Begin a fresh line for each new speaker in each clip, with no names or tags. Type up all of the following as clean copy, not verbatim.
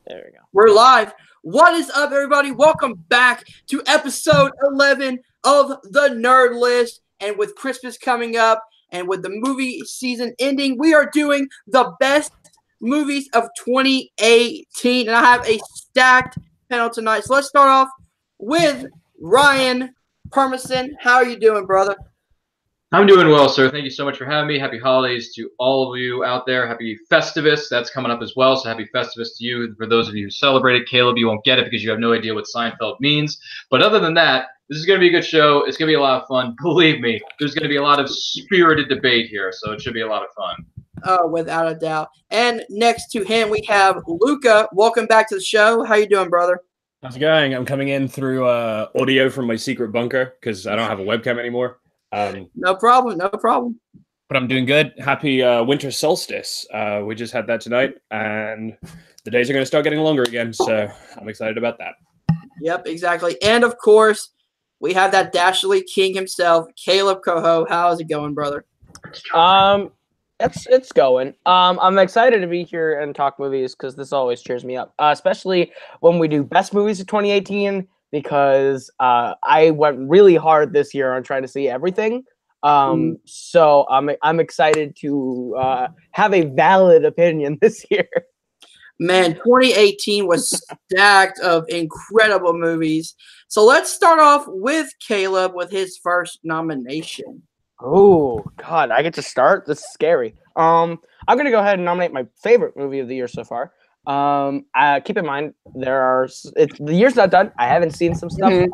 There we go.
We're live. What is up, everybody? Welcome back to episode 11 of the Nerd List. And with Christmas coming up and with the movie season ending, we are doing the best movies of 2018. And I have a stacked panel tonight. So let's start off with Ryan Permison. How are you doing, brother?
I'm doing well, sir. Thank you so much for having me. Happy holidays to all of you out there. Happy Festivus. That's coming up as well, so happy Festivus to you. For those of you who celebrate it, Caleb, you won't get it because you have no idea what Seinfeld means. But other than that, this is going to be a good show. It's going to be a lot of fun. Believe me, there's going to be a lot of spirited debate here, so it should be a lot of fun.
Oh, without a doubt. And next to him, we have Luca. Welcome back to the show. How you doing, brother?
How's it going? I'm coming in through audio from my secret bunker because I don't have a webcam anymore.
No problem.
But I'm doing good. Happy winter solstice. We just had that tonight, and the days are going to start getting longer again, so I'm excited about that.
Yep, exactly. And, of course, we have that Dashley King himself, Caleb Coho. How's it going, brother?
It's going. I'm excited to be here and talk movies because this always cheers me up, especially when we do best movies of 2018. Because I went really hard this year on trying to see everything. So I'm excited to have a valid opinion this year.
Man, 2018 was stacked of incredible movies. So let's start off with Caleb with his first nomination.
Oh, God, I get to start? This is scary. I'm going to go ahead and nominate my favorite movie of the year so far. Keep in mind the year's not done. I haven't seen some stuff.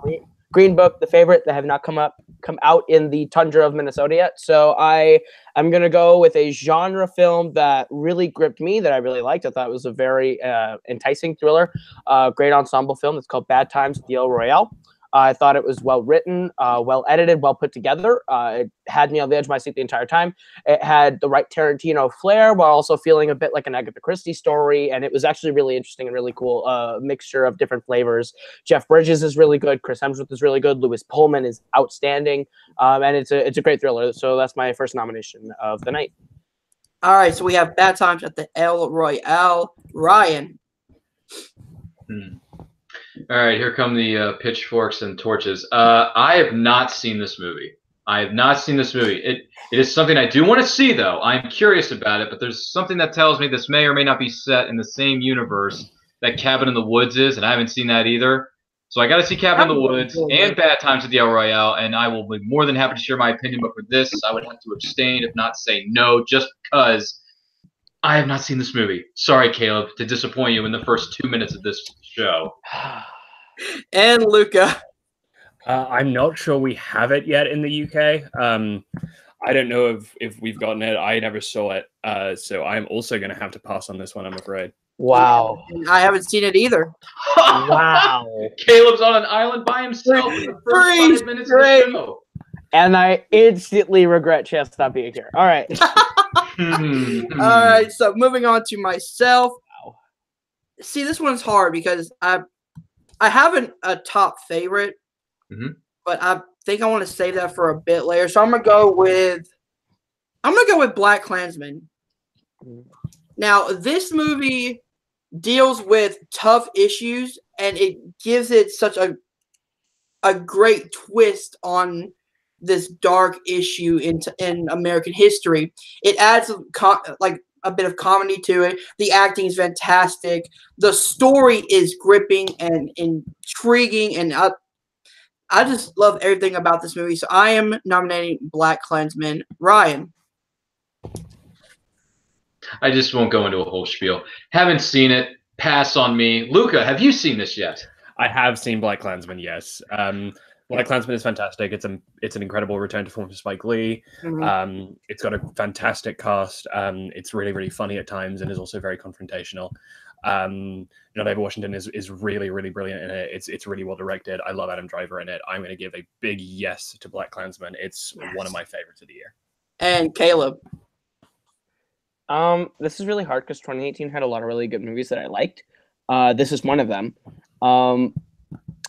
Green Book, The Favorite, that have not come out in the tundra of Minnesota yet. So I'm gonna go with a genre film that really gripped me, that I really liked. I thought it was a very enticing thriller, great ensemble film. It's called Bad Times at the El Royale. I thought it was well written, well edited, well put together. It had me on the edge of my seat the entire time. It had the right Tarantino flair while also feeling a bit like an Agatha Christie story. And it was actually really interesting and really cool. Mixture of different flavors. Jeff Bridges is really good. Chris Hemsworth is really good. Louis Pullman is outstanding. And it's a great thriller. So that's my first nomination of the night.
All right. So we have Bad Times at the El Royale. Ryan.
All right, here come the pitchforks and torches. I have not seen this movie. It is something I do want to see, though. I'm curious about it, but there's something that tells me this may or may not be set in the same universe that Cabin in the Woods is, and I haven't seen that either. So I got to see Cabin in the Woods and Bad Times at the El Royale, and I will be more than happy to share my opinion. But for this, I would have to abstain, if not say no, just because I have not seen this movie. Sorry, Caleb, to disappoint you in the first 2 minutes of this show.
And Luca.
I'm not sure we have it yet in the UK. I don't know if we've gotten it. I never saw it. So I'm also going to have to pass on this one, I'm afraid.
Wow.
I haven't seen it either.
Wow.
Caleb's on an island by himself in the first 5 minutes of the show.
And I instantly regret Chess not being here. All right.
All right, so moving on to myself.
Wow.
See, this one's hard because I have a top favorite, but I think I want to save that for a bit later. So I'm gonna go with Black Klansman. Now, this movie deals with tough issues, and it gives it such a great twist on this dark issue in American history. It adds a bit of comedy to it. The acting is fantastic. The story is gripping and intriguing, and I just love everything about this movie. So I am nominating Black Klansman. Ryan.
I just won't go into a whole spiel. Haven't seen it. Pass on me. Luca, have you seen this yet?
I have seen Black Klansman, yes. Black Klansman is fantastic. It's an incredible return to form for Spike Lee. It's got a fantastic cast. It's really, really funny at times and is also very confrontational. David Washington is really, really brilliant in it. It's really well directed. I love Adam Driver in it. I'm going to give a big yes to Black Klansman. It's one of my favorites of the year.
And Caleb.
This is really hard because 2018 had a lot of really good movies that I liked. This is one of them.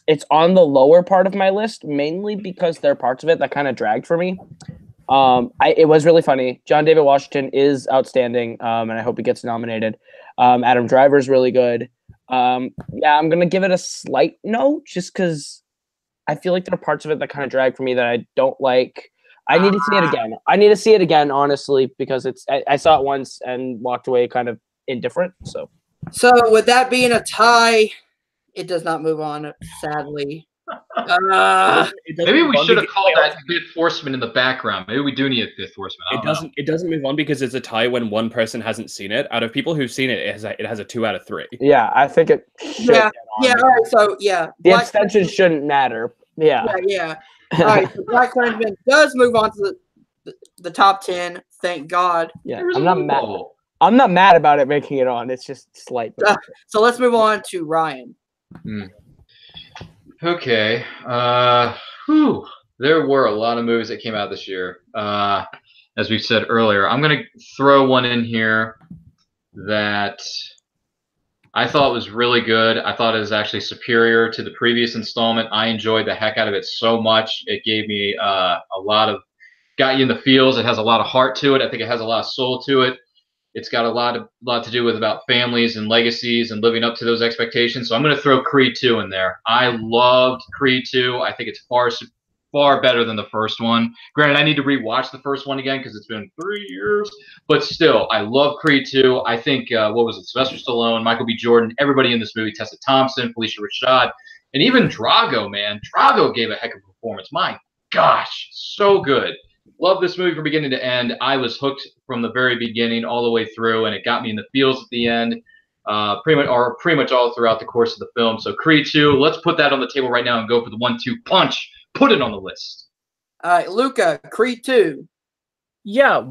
It's on the lower part of my list, mainly because there are parts of it that kind of dragged for me. It was really funny. John David Washington is outstanding, and I hope he gets nominated. Adam Driver is really good. Yeah, I'm gonna give it a slight no, just because I feel like there are parts of it that kind of drag for me that I don't like. I need to see it again. I need to see it again, honestly, because I saw it once and walked away kind of indifferent. So
with that being a tie, it does not move on, sadly.
Maybe we should have called that Fifth Horseman in the background. Maybe we do need a Fifth Horseman.
It doesn't move on because it's a tie when one person hasn't seen it. Out of people who've seen it, it has a 2 out of 3.
Yeah, I think it should.
Yeah. All right. So yeah,
the abstention shouldn't matter. Yeah.
All right. So Black Klansman does move on to the top 10. Thank God.
Yeah, I'm not mad. I'm not mad about it making it on. It's just slight.
So let's move on to Ryan.
Okay. There were a lot of movies that came out this year. As we said earlier, I'm going to throw one in here that I thought was really good. I thought it was actually superior to the previous installment. I enjoyed the heck out of it so much. It gave me got you in the feels. It has a lot of heart to it. I think it has a lot of soul to it. It's got a lot to do with about families and legacies and living up to those expectations. So I'm going to throw Creed 2 in there. I loved Creed 2. I think it's far better than the first one. Granted, I need to rewatch the first one again because it's been 3 years. But still, I love Creed 2. I think, Sylvester Stallone, Michael B. Jordan, everybody in this movie, Tessa Thompson, Felicia Rashad, and even Drago, man. Drago gave a heck of a performance. My gosh, so good. Love this movie from beginning to end. I was hooked from the very beginning all the way through, and it got me in the feels at the end, pretty much all throughout the course of the film. So Creed 2, let's put that on the table right now and go for the 1-2 punch. Put it on the list.
All right, Luca, Creed 2.
Yeah,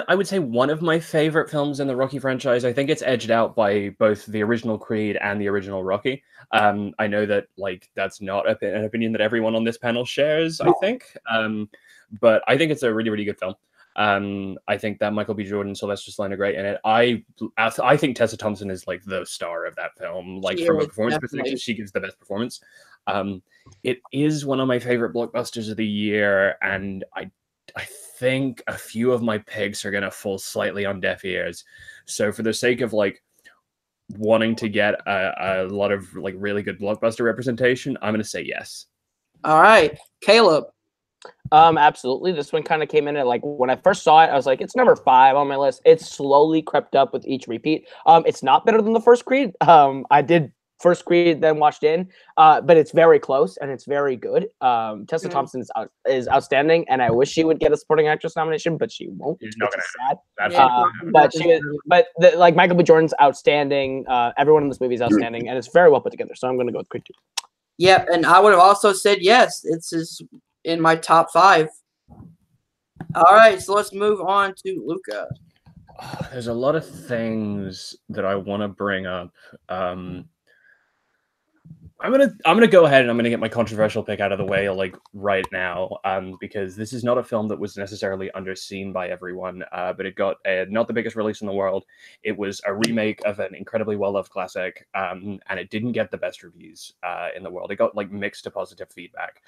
I would say one of my favorite films in the Rocky franchise. I think it's edged out by both the original Creed and the original Rocky. I know that that's not an opinion that everyone on this panel shares, I think. But I think it's a really, really good film. I think that Michael B. Jordan and Sylvester Stallone are great in it. I think Tessa Thompson is the star of that film. From a performance perspective, she gives the best performance. It is one of my favorite blockbusters of the year, and I think a few of my picks are gonna fall slightly on deaf ears. So for the sake of wanting to get a lot of really good blockbuster representation, I'm gonna say yes.
All right, Caleb.
Absolutely. This one kind of came in at when I first saw it, I was like, it's number 5 on my list. It's slowly crept up with each repeat. It's not better than the first Creed. I did first Creed, then watched in, but it's very close and it's very good. Tessa Thompson is outstanding, and I wish she would get a supporting actress nomination, but she won't. It's sad. But Michael B. Jordan's outstanding. Everyone in this movie is outstanding, and it's very well put together. So I'm going to go with Creed 2.
Yep, and I would have also said yes. It's in my top 5. All right, so let's move on to Luca.
There's a lot of things that I want to bring up. I'm gonna go ahead and I'm gonna get my controversial pick out of the way right now, because this is not a film that was necessarily underseen by everyone, but it got not the biggest release in the world. It was a remake of an incredibly well-loved classic, and it didn't get the best reviews in the world. It got mixed to positive feedback.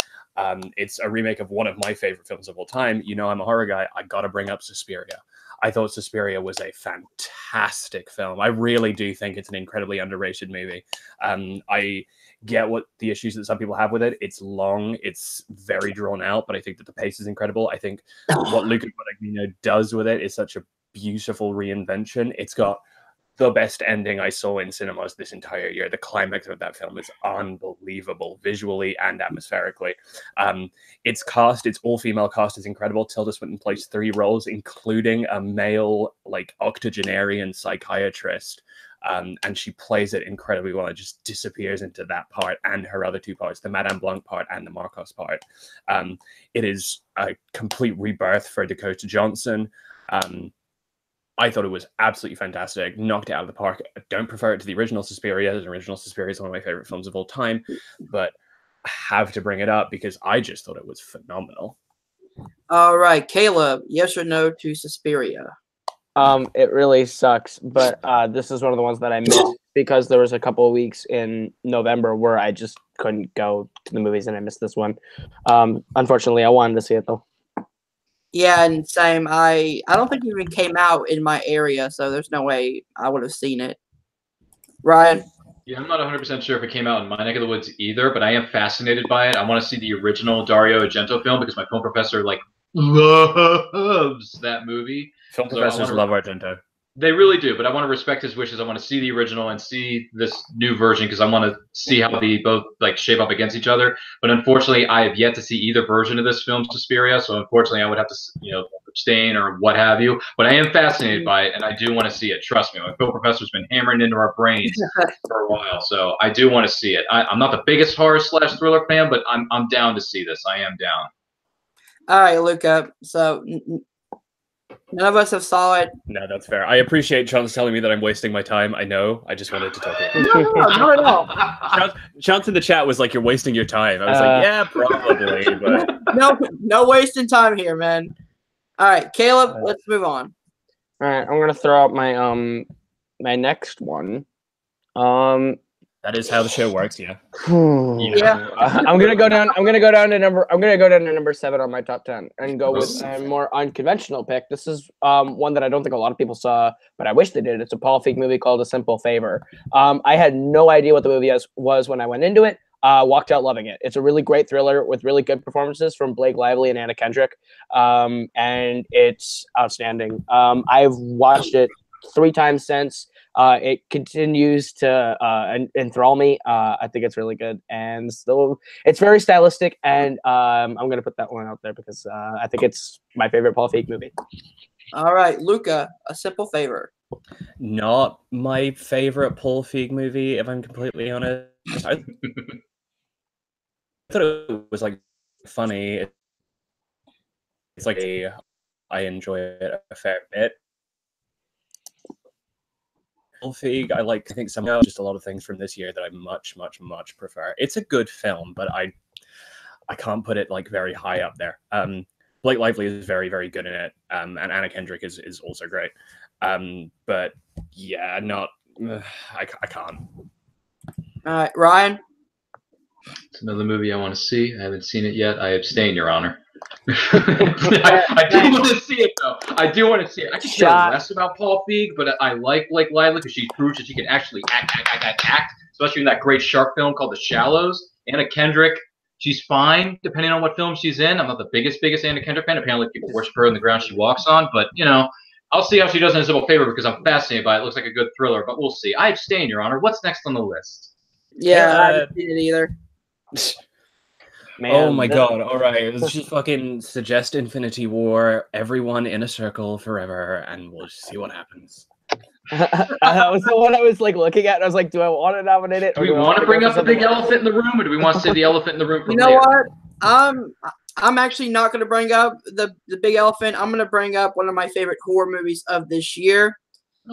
It's a remake of one of my favorite films of all time. I'm a horror guy. I gotta bring up Suspiria. I thought Suspiria was a fantastic film. I really do think it's an incredibly underrated movie. I get what the issues that some people have with it. It's long, it's very drawn out, but I think that the pace is incredible. I think what Luca Guadagnino does with it is such a beautiful reinvention. It's got the best ending I saw in cinemas this entire year. The climax of that film is unbelievable, visually and atmospherically. Its cast, its all-female cast is incredible. Tilda Swinton plays 3 roles, including a male, octogenarian psychiatrist. And she plays it incredibly well. It just disappears into that part and her other 2 parts, the Madame Blanc part and the Marcos part. It is a complete rebirth for Dakota Johnson. I thought it was absolutely fantastic, knocked it out of the park. I don't prefer it to the original Suspiria. The original Suspiria is one of my favorite films of all time, but I have to bring it up because I just thought it was phenomenal.
All right, Caleb, yes or no to Suspiria?
It really sucks, but this is one of the ones that I missed because there was a couple of weeks in November where I just couldn't go to the movies and I missed this one. Unfortunately, I wanted to see it though.
Yeah, and same. I don't think it even came out in my area, so there's no way I would have seen it. Ryan?
Yeah, I'm not 100% sure if it came out in my neck of the woods either, but I am fascinated by it. I want to see the original Dario Argento film because my film professor like loves that movie.
Film
So
professors love Argento.
They really do, but I want to respect his wishes. I want to see the original and see this new version because I want to see how they both like shape up against each other. But unfortunately, I have yet to see either version of this film, Suspiria. So unfortunately, I would have to, abstain or what have you. But I am fascinated by it, and I do want to see it. Trust me, my film professor's been hammering into our brains for a while, so I do want to see it. I'm not the biggest horror/thriller fan, but I'm down to see this. I am down.
All right, Luca. So none of us have saw it.
No, that's fair. I appreciate Chance telling me that I'm wasting my time. I know. I just wanted to talk about it.
No, not at all.
Chance in the chat was like, "You're wasting your time." I was like, "Yeah, probably." But
no wasting time here, man. All right, Caleb, let's move on.
All right, I'm gonna throw out my my next one.
That is how the show works, yeah.
Yeah.
I'm gonna go down to number 7 on my top 10 and go with a more unconventional pick. This is one that I don't think a lot of people saw, but I wish they did. It's a Paul Feig movie called A Simple Favor. I had no idea what the movie was when I went into it. Walked out loving it. It's a really great thriller with really good performances from Blake Lively and Anna Kendrick, and it's outstanding. I've watched it 3 times since. It continues to enthrall me. I think it's really good, and so it's very stylistic. And I'm gonna put that one out there because I think it's my favorite Paul Feig movie.
All right, Luca, A Simple Favor.
Not my favorite Paul Feig movie, if I'm completely honest. I thought it was like funny. It's like I enjoy it a fair bit. Paul Feig, I think somehow just a lot of things from this year that I much prefer. It's a good film, but I can't put it like very high up there. Blake Lively is very good in it, and Anna Kendrick is also great. But yeah, I can't.
All right, Ryan.
It's another movie I want to see. I haven't seen it yet. I abstain, Your Honor. I do want to see it, though. I do want to see it. I can care less about Paul Feig, but I like Blake Lively because she proves that she can actually act, especially in that great shark film called The Shallows. Anna Kendrick, she's fine, depending on what film she's in. I'm not the biggest Anna Kendrick fan. Apparently, people worship her in the ground she walks on, but, I'll see how she does in A Simple Favor because I'm fascinated by it. It looks like a good thriller, but we'll see. I abstain, Your Honor. What's next on the list?
Yeah, I haven't seen it either.
Man, oh my god, alright. Let's just fucking suggest Infinity War, everyone in a circle forever, and we'll just see what happens.
That was the one I was like looking at, and I was like, do I want to nominate it?
Do we want to bring up the big elephant in the room, or do we want to say the elephant in the room?
You know what? I'm actually not going to bring up the big elephant. I'm going to bring up one of my favorite horror movies of this year,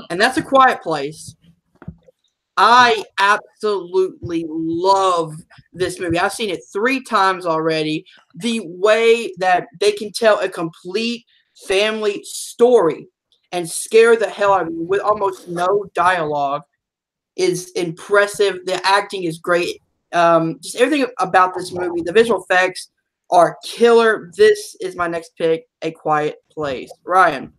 and that's A Quiet Place. I absolutely love this movie. I've seen it 3 times already. The way that they can tell a complete family story and scare the hell out of you with almost no dialogue is impressive. The acting is great. Just everything about this movie. The visual effects are killer. This is my next pick, A Quiet Place. Ryan.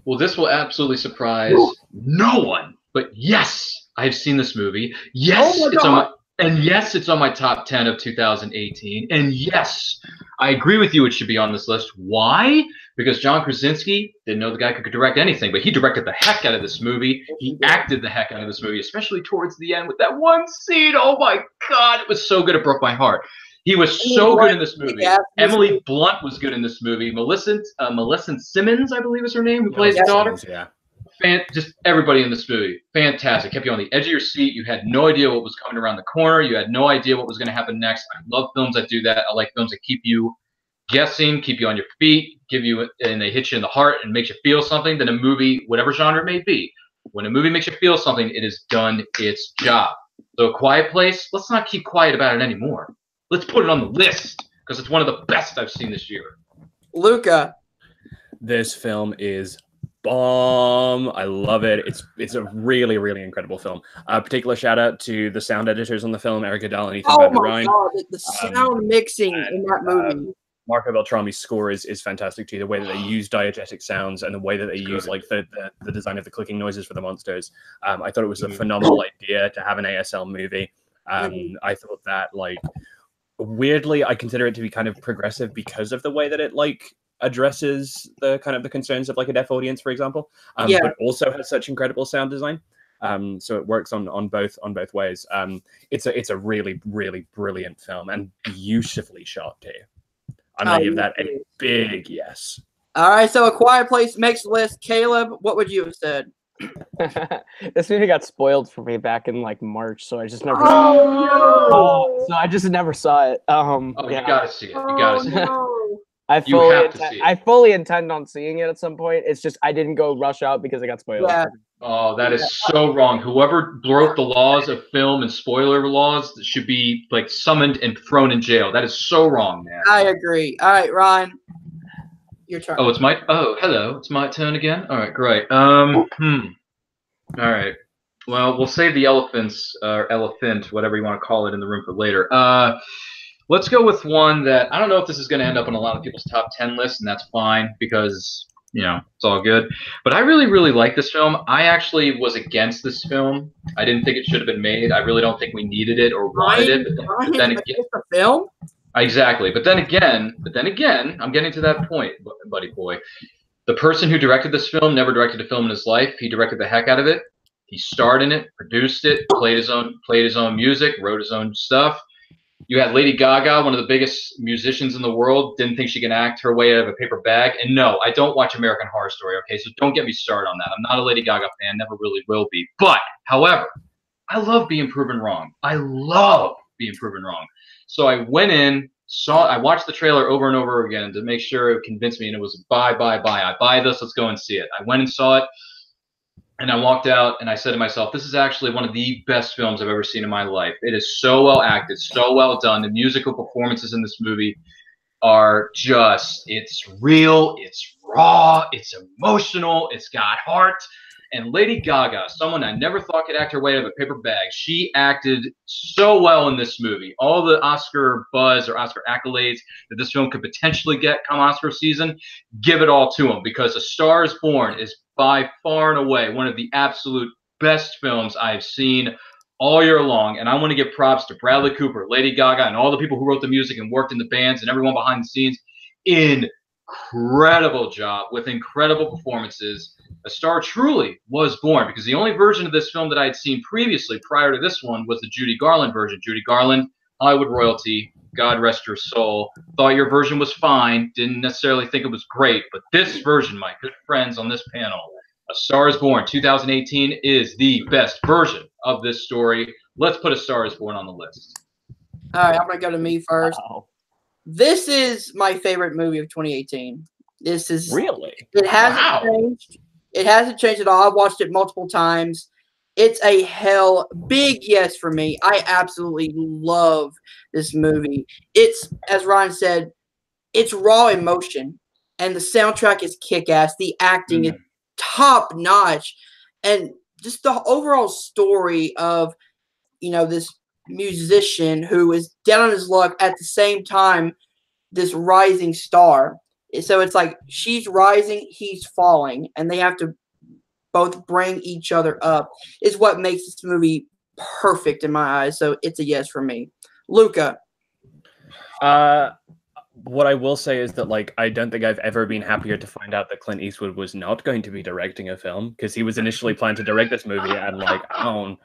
Well, this will absolutely surprise no one. But yes, I've seen this movie. Yes, it's on my top 10 of 2018. And yes, I agree with you. It should be on this list. Why? Because John Krasinski didn't know the guy could direct anything, but he directed the heck out of this movie. He acted the heck out of this movie, especially towards the end with that one scene. Oh my God, it was so good. It broke my heart. He was so good in this movie. Emily Blunt was good in this movie. Millicent Simmons, I believe is her name, who plays the daughter.
Yeah.
Just everybody in this movie, fantastic. Kept you on the edge of your seat. You had no idea what was coming around the corner. You had no idea what was going to happen next. I love films that do that. I like films that keep you guessing, keep you on your feet, and they hit you in the heart and makes you feel something. Then a movie, whatever genre it may be, when a movie makes you feel something, it has done its job. So A Quiet Place, let's not keep quiet about it anymore. Let's put it on the list because it's one of the best I've seen this year.
Luca.
This film is bomb. I love it. It's a really incredible film. Particular shout out to the sound editors on the film, Eric Adal and Ethan Van der Rijn.
God, the sound mixing in that movie.
Marco Beltrami's score is fantastic too. The way that they use diegetic sounds and the way that they use like the design of the clicking noises for the monsters. I thought it was a phenomenal idea to have an ASL movie. I thought that like weirdly, I consider it to be kind of progressive because of the way that it like addresses the kind of the concerns of like a deaf audience, for example. But also has such incredible sound design. So it works on both ways. It's a really, really brilliant film and beautifully shot too. I'm gonna give that a big yes.
All right, so A Quiet Place makes the list. Caleb, what would you have said?
This movie got spoiled for me back in like March, so I just never. So I just never saw it.
You gotta see it. You gotta see it.
I fully intend on seeing it at some point. It's just I didn't go rush out because it got spoiled.
Yeah.
Oh, that is so wrong. Whoever broke the laws of film and spoiler laws should be like summoned and thrown in jail. That is so wrong, man.
I agree. All right, Ryan, your turn.
Oh, hello. It's my turn again. All right, great. All right. Well, we'll save the elephants or elephant, whatever you want to call it, in the room for later. Let's go with one that I don't know if this is going to end up on a lot of people's top 10 lists, and that's fine because, you know, it's all good. But I really, really like this film. I actually was against this film. I didn't think it should have been made. I really don't think we needed it or wanted it. But then again,
the film?
Exactly. But then again, I'm getting to that point, buddy boy. The person who directed this film never directed a film in his life. He directed the heck out of it. He starred in it, produced it, played his own music, wrote his own stuff. You had Lady Gaga, one of the biggest musicians in the world, didn't think she could act her way out of a paper bag. And no, I don't watch American Horror Story, okay? So don't get me started on that. I'm not a Lady Gaga fan, never really will be. But, however, I love being proven wrong. I love being proven wrong. So I went in, I watched the trailer over and over again to make sure it convinced me, and it was buy. I buy this, let's go and see it. I went and saw it. And I walked out and I said to myself, this is actually one of the best films I've ever seen in my life. It is so well acted, so well done. The musical performances in this movie are just, it's real, it's raw, it's emotional, it's got heart. And Lady Gaga, someone I never thought could act her way out of a paper bag, she acted so well in this movie. All the Oscar buzz or Oscar accolades that this film could potentially get come Oscar season, give it all to them, because A Star is Born is by far and away one of the absolute best films I've seen all year long. And I want to give props to Bradley Cooper, Lady Gaga, and all the people who wrote the music and worked in the bands and everyone behind the scenes. Incredible job with incredible performances. A Star truly was born, because the only version of this film that I had seen previously prior to this one was the Judy Garland version. Judy Garland, Hollywood royalty, God rest your soul. Thought your version was fine, didn't necessarily think it was great, but this version, my good friends on this panel, A Star is Born 2018 is the best version of this story. Let's put A Star is Born on the list.
All right, I'm going to go to me first.
Wow.
This is my favorite movie of 2018. This is
really.
It hasn't changed. It hasn't changed at all. I've watched it multiple times. It's a big yes for me. I absolutely love this movie. It's, as Ryan said, it's raw emotion, and the soundtrack is kick-ass. The acting is top-notch, and just the overall story of, you know, this musician who is down on his luck, at the same time this rising star. So it's like she's rising, he's falling, and they have to both bring each other up, is what makes this movie perfect in my eyes. So it's a yes for me. Luca.
What I will say is that, like, I don't think I've ever been happier to find out that Clint Eastwood was not going to be directing a film, because he was initially planned to direct this movie, and like,
I don't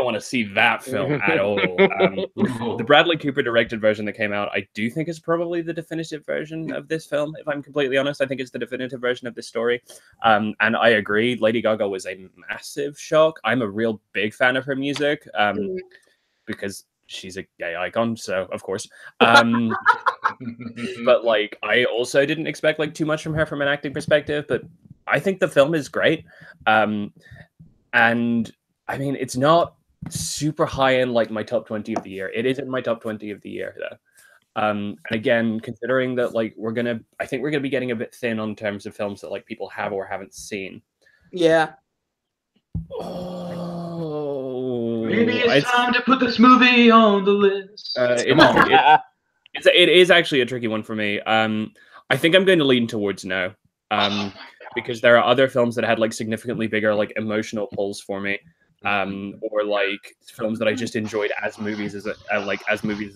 want to see that film at all. The Bradley Cooper directed version that came out, I do think is probably the definitive version of this film. If I'm completely honest, I think it's the definitive version of this story. And I agree, Lady Gaga was a massive shock. I'm a real big fan of her music, because she's a gay icon, so of course. But like, I also didn't expect like too much from her from an acting perspective, but I think the film is great. And I mean, it's not super high in like my top 20 of the year. It is in my top 20 of the year though. And again, considering that like I think we're gonna be getting a bit thin on terms of films that like people have or haven't seen.
Yeah.
Oh,
Maybe it's time to put this movie on the list. Come on.
It is actually a tricky one for me. I think I'm going to lean towards no. Because there are other films that had like significantly bigger like emotional pulls for me. Or like films that I just enjoyed as movies as a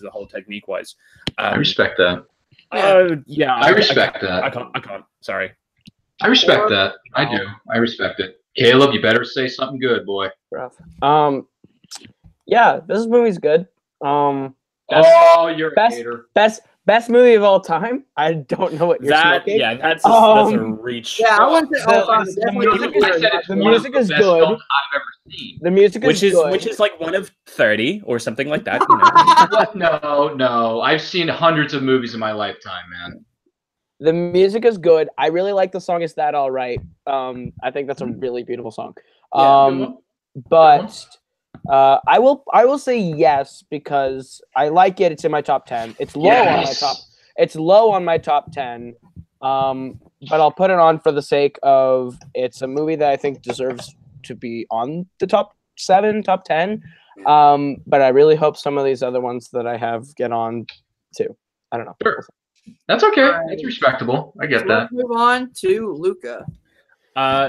whole technique wise.
I respect that.
Yeah,
I respect that.
I can't. Sorry.
I respect that. I do. I respect it. Caleb, you better say something good, boy.
Rough. Yeah, this movie's good.
You're a hater.
Best movie of all time. I don't know what you're smoking.
Yeah, that's a reach.
Yeah, I wouldn't say all time.
The music is good.
I've ever seen.
The music is good.
Which is like one of 30 or something like that. You know?
No. I've seen hundreds of movies in my lifetime, man.
The music is good. I really like the song "Is That All Right." I think that's a really beautiful song. But I will say yes because I like it. It's in my top 10. It's low on my top. It's low on my top 10. But I'll put it on for the sake of it's a movie that I think deserves to be on the top 7, top 10. But I really hope some of these other ones that I have get on too. I don't know.
Sure. That's okay. It's respectable. I get that.
Let's move on to Luca.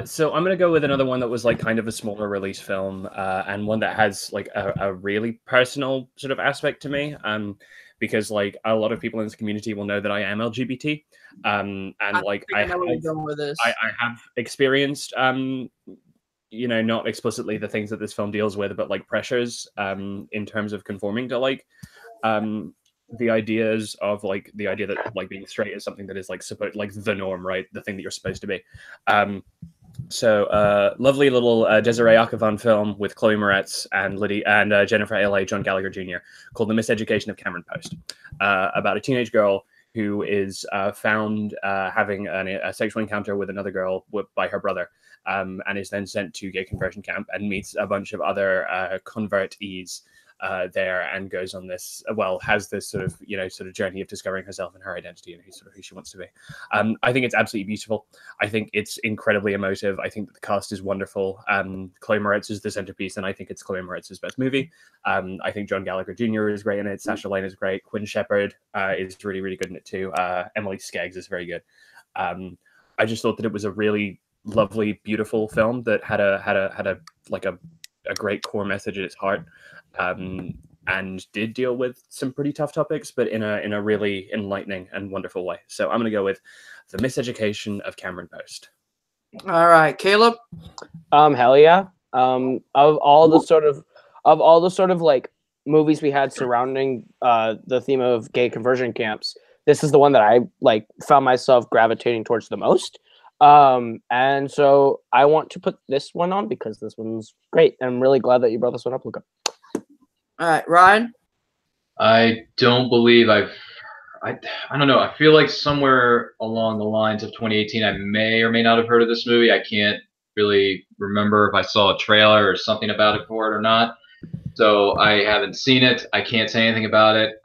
So I'm gonna go with another one that was like kind of a smaller release film, and one that has like a really personal sort of aspect to me. Because like a lot of people in this community will know that I am LGBT, and like I have experienced, not explicitly the things that this film deals with, but like pressures, in terms of conforming to like, the idea that like being straight is something that is like supposed like the norm, right? The thing that you're supposed to be. Lovely little Desiree Akhavan film with Chloe Moretz and Jennifer A.L.A. John Gallagher Jr. called The Miseducation of Cameron Post, about a teenage girl who is found having a sexual encounter with another girl by her brother, and is then sent to gay conversion camp and meets a bunch of other convertees there, and goes on this has this sort of journey of discovering herself and her identity and who she wants to be. I think it's absolutely beautiful. I think it's incredibly emotive. I think that the cast is wonderful. Chloe Moretz is the centerpiece, and I think it's Chloe Moretz's best movie. I think John Gallagher Jr. is great in it. Sacha Lane is great. Quinn Shepherd is really, really good in it too. Emily Skeggs is very good. I just thought that it was a really lovely, beautiful film that had a great core message at its heart. And did deal with some pretty tough topics, but in a really enlightening and wonderful way. So I'm going to go with The Miseducation of Cameron Post.
All right, Caleb.
Hell yeah. Of all the sort of like movies we had surrounding the theme of gay conversion camps, this is the one that I like found myself gravitating towards the most. And so I want to put this one on because this one's great. I'm really glad that you brought this one up, Luca.
All right, Ryan.
I don't believe I don't know. I feel like somewhere along the lines of 2018, I may or may not have heard of this movie. I can't really remember if I saw a trailer or something about it for it or not. So I haven't seen it. I can't say anything about it.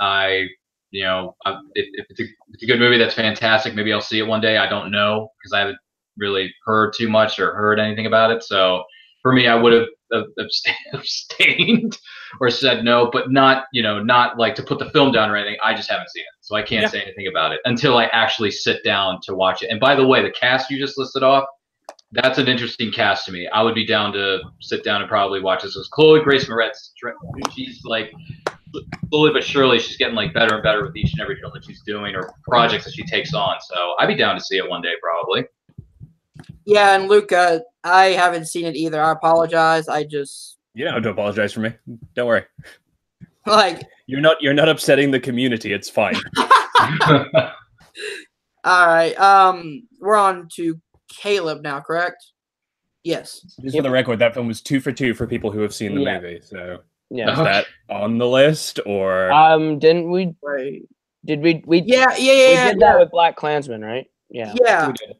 If it's a good movie, that's fantastic. Maybe I'll see it one day. I don't know because I haven't really heard too much or heard anything about it. So for me, I would have abstained or said no, but not like to put the film down or anything. I just haven't seen it, so I can't say anything about it until I actually sit down to watch it. And by the way, the cast you just listed off, that's an interesting cast to me. I would be down to sit down and probably watch this. With Chloe Grace Moretz, she's like slowly but surely she's getting like better and better with each and every film that she's doing or projects that she takes on. So I'd be down to see it one day probably.
Yeah, and Luca, I haven't seen it either. I apologize. I just
don't apologize for me. Don't worry.
Like
you're not upsetting the community. It's fine.
All right. We're on to Caleb now, correct? Yes.
Just for the record, that film was 2 for 2 for people who have seen the movie. So
yeah,
is that on the list or
didn't we? Did we? We did that with Black Klansman, right? Yeah.
Yeah.
We did.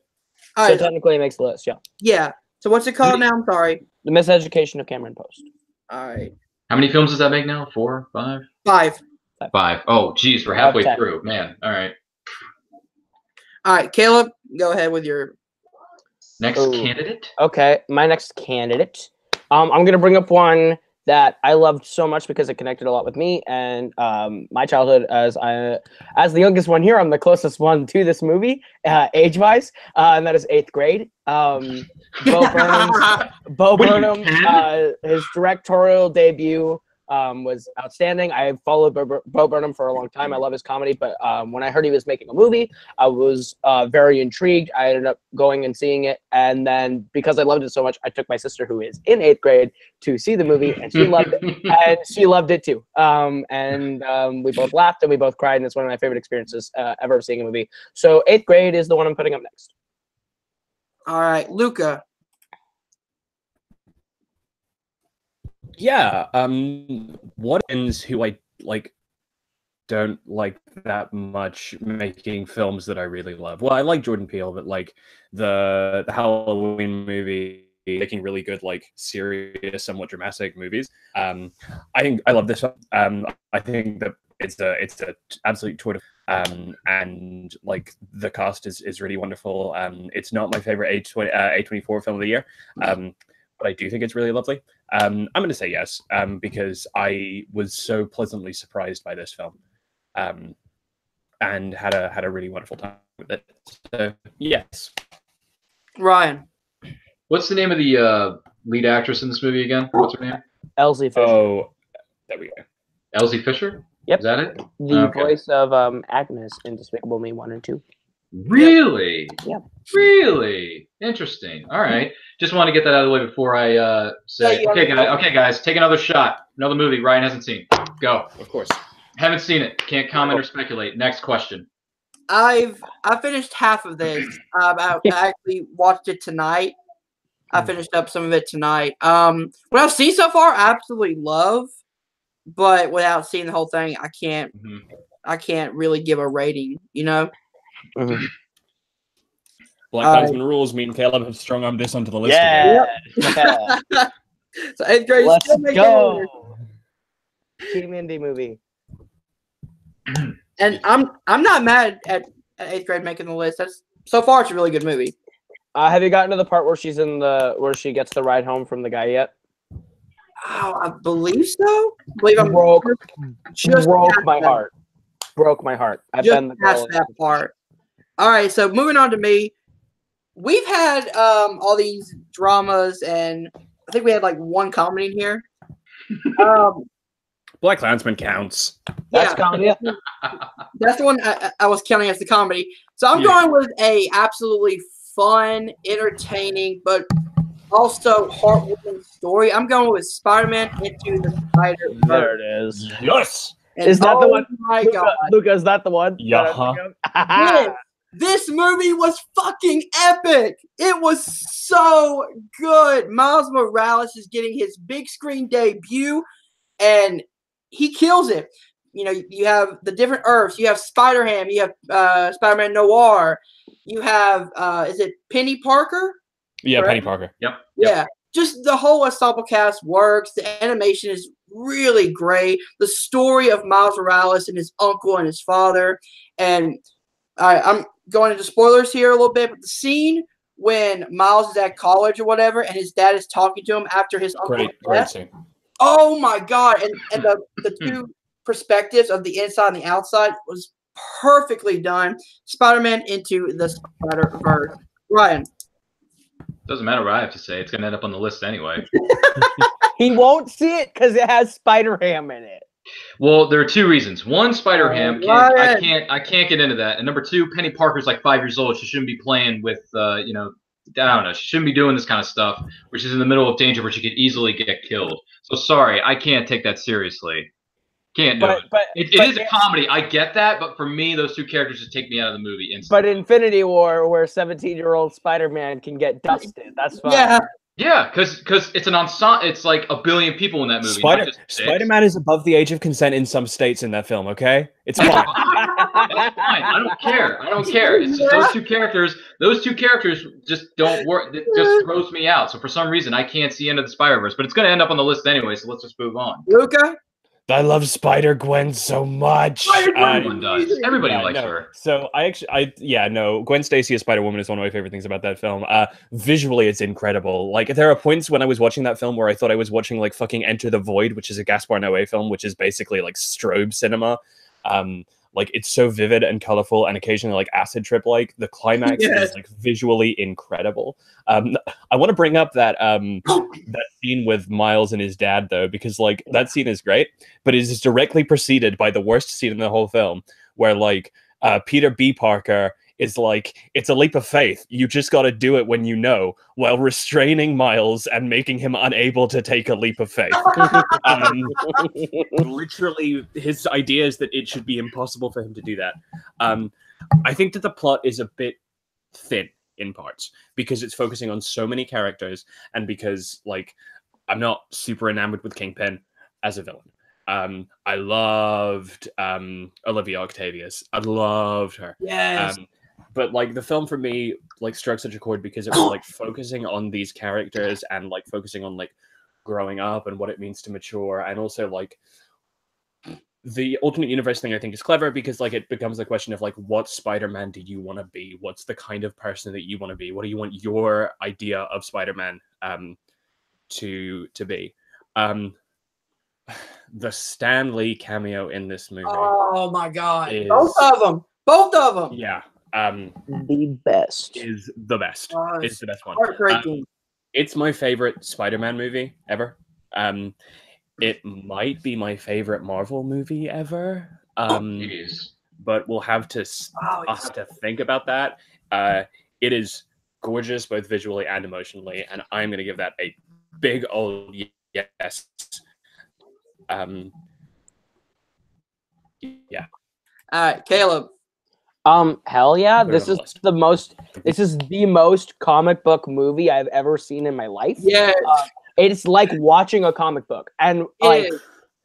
All
so
right.
technically it makes the list, yeah.
Yeah. So what's it called now? I'm sorry.
The Miseducation of Cameron Post.
All right.
How many films does that make now? 4, 5?
5.
5. Oh, geez, we're halfway through. Man, all right.
All right, Caleb, go ahead with your
next candidate.
Okay, my next candidate. I'm gonna bring up one that I loved so much because it connected a lot with me and my childhood. As the youngest one here, I'm the closest one to this movie, age-wise, and that is 8th grade. Bo Burnham, his directorial debut was outstanding. I followed Bo Burnham for a long time. I love his comedy, but when I heard he was making a movie, I was very intrigued. I ended up going and seeing it, and then because I loved it so much, I took my sister, who is in 8th grade, to see the movie, and she loved it, and she loved it too. We both laughed and we both cried, and it's one of my favorite experiences ever of seeing a movie. So 8th grade is the one I'm putting up next.
All right, Luca.
Yeah, Watkins, who I don't like that much, making films that I really love. Well, I like Jordan Peele, but like the Halloween movie, making really good, like serious, somewhat dramatic movies. I think I love this one. I think that it's a absolute tour and like the cast is really wonderful. It's not my favorite A24 film of the year. But I do think it's really lovely. I'm going to say yes, because I was so pleasantly surprised by this film, and had a really wonderful time with it. So yes.
Ryan.
What's the name of the lead actress in this movie again? What's her name?
Elsie Fisher.
Oh, there we go.
Elsie Fisher?
Yep.
Is that it?
The voice of Agnes in Despicable Me 1 and 2.
Really?
Yep.
Really? Interesting. All right. Just want to get that out of the way before I say, okay, guys, take another shot. Another movie Ryan hasn't seen. Go.
Of course.
Haven't seen it. Can't comment or speculate. Next question.
I finished half of this. I actually watched it tonight. I finished up some of it tonight. What I've seen so far, I absolutely love, but without seeing the whole thing, I can't. I can't really give a rating. You know.
Mm-hmm.
Black Klansman rules. Me and Caleb have strung on this onto the list.
Yeah.
So 8th grade.
Let's go. Team Indie movie.
And I'm not mad at 8th grade making the list. That's so far it's a really good movie.
Have you gotten to the part where she gets the ride home from the guy yet?
Oh, I believe so. I believe I'm
broke my
that.
heart. Broke my heart. I've been
past that part. All right, so moving on to me. We've had all these dramas, and I think we had like one comedy in here.
Black Klansman counts.
That's comedy.
That's the one I was counting as the comedy. So I'm going with a absolutely fun, entertaining, but also heartwarming story. I'm going with Spider-Man Into the Spider-Verse.
There it is.
Yes.
And
is that the one?
My God.
Luca, is that the one?
Yeah.
This movie was fucking epic. It was so good. Miles Morales is getting his big screen debut, and he kills it. You know, you have the different Earths. You have Spider-Ham. You have Spider-Man Noir. You have, is it Penny Parker?
Yeah,
correct?
Penny Parker.
Yep.
Yeah. Just the whole ensemble cast works. The animation is really great. The story of Miles Morales and his uncle and his father. And I'm going into spoilers here a little bit, but the scene when Miles is at college or whatever, and his dad is talking to him after his uncle
Great scene.
Oh my God. And the two perspectives of the inside and the outside was perfectly done. Spider-Man Into the Spider-Verse. Ryan.
Doesn't matter what I have to say. It's going to end up on the list anyway.
He won't see it because it has Spider-Ham in it.
Well, there are two reasons. One, Spider-Ham. I can't get into that. And number two, Penny Parker's like 5 years old. She shouldn't be playing with, I don't know. She shouldn't be doing this kind of stuff, which is in the middle of danger where she could easily get killed. So sorry, I can't take that seriously. Can't do it. It is a comedy. I get that, but for me, those two characters just take me out of the movie instantly.
But Infinity War, where 17-year-old Spider-Man can get dusted, that's fine.
Yeah, because it's an ensemble. It's like a billion people in that movie.
Spider-Man is above the age of consent in some states in that film. Okay, it's fine.
That's fine. I don't care. It's just those two characters. Those two characters just don't work. It just throws me out. So for some reason, I can't see Into the Spider-Verse. But it's going to end up on the list anyway. So let's just move on.
Luca.
I love Spider-Gwen so much.
Everyone does. Everybody likes her.
So Gwen Stacy as Spider-Woman is one of my favorite things about that film. Visually, it's incredible. Like, there are points when I was watching that film where I thought I was watching like fucking Enter the Void, which is a Gaspar Noé film, which is basically like strobe cinema. Like, it's so vivid and colorful and occasionally like acid trip like. The climax is like visually incredible. I want to bring up that that scene with Miles and his dad though, because like that scene is great, but it is directly preceded by the worst scene in the whole film, where like Peter B. Parker is like, it's a leap of faith. You just got to do it when you know, while restraining Miles and making him unable to take a leap of faith. Literally, his idea is that it should be impossible for him to do that. I think that the plot is a bit thin in parts because it's focusing on so many characters, and because like I'm not super enamored with Kingpin as a villain. I loved Olivia Octavius. I loved her.
Yes.
But like the film for me like struck such a chord because it was like focusing on these characters and like focusing on like growing up and what it means to mature, and also like the alternate universe thing I think is clever because like it becomes the question of like, what Spider-Man do you want to be? What's the kind of person that you want to be? What do you want your idea of Spider-Man to be? The Stan Lee cameo in this movie.
Oh my god. Both of them.
Yeah.
The best.
Is the best. It's the best one.
Heartbreaking.
It's my favorite Spider-Man movie ever. It might be my favorite Marvel movie ever. But we'll have to to think about that. It is gorgeous, both visually and emotionally, and I'm going to give that a big old yes. Yeah.
All right, Caleb.
Hell yeah! This is the most comic book movie I've ever seen in my life.
Yeah.
It's like watching a comic book, and like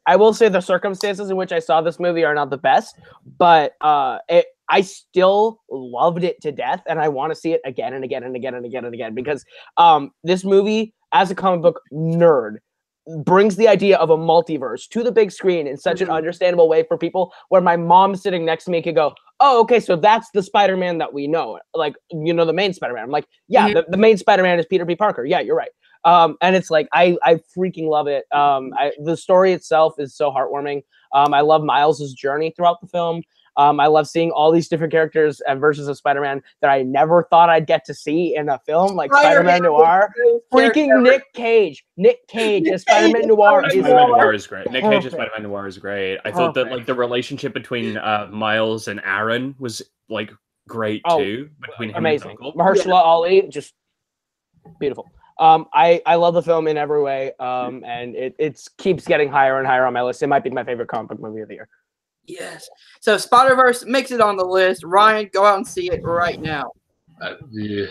I will say the circumstances in which I saw this movie are not the best, but I still loved it to death, and I want to see it again and again and again and again and again because this movie, as a comic book nerd, brings the idea of a multiverse to the big screen in such an understandable way for people, where my mom sitting next to me could go, oh, okay, so that's the Spider-Man that we know. Like, you know, the main Spider-Man. I'm like, yeah, the main Spider-Man is Peter B. Parker. Yeah, you're right. And it's like, I freaking love it. The story itself is so heartwarming. I love Miles' journey throughout the film. I love seeing all these different characters and versions of Spider-Man that I never thought I'd get to see in a film, like Spider-Man Noir. Freaking Nick Cage. Nick Cage as Spider-Man Noir
is great. Nick Cage as Spider-Man Noir is great. I thought that like the relationship between Miles and Aaron was like great too. Between him
amazing.
And Uncle.
Mahershala Ali, just beautiful. I love the film in every way, and it keeps getting higher and higher on my list. It might be my favorite comic book movie of the year.
Yes. So Spider-Verse makes it on the list. Ryan, go out and see it right now.
Yeah.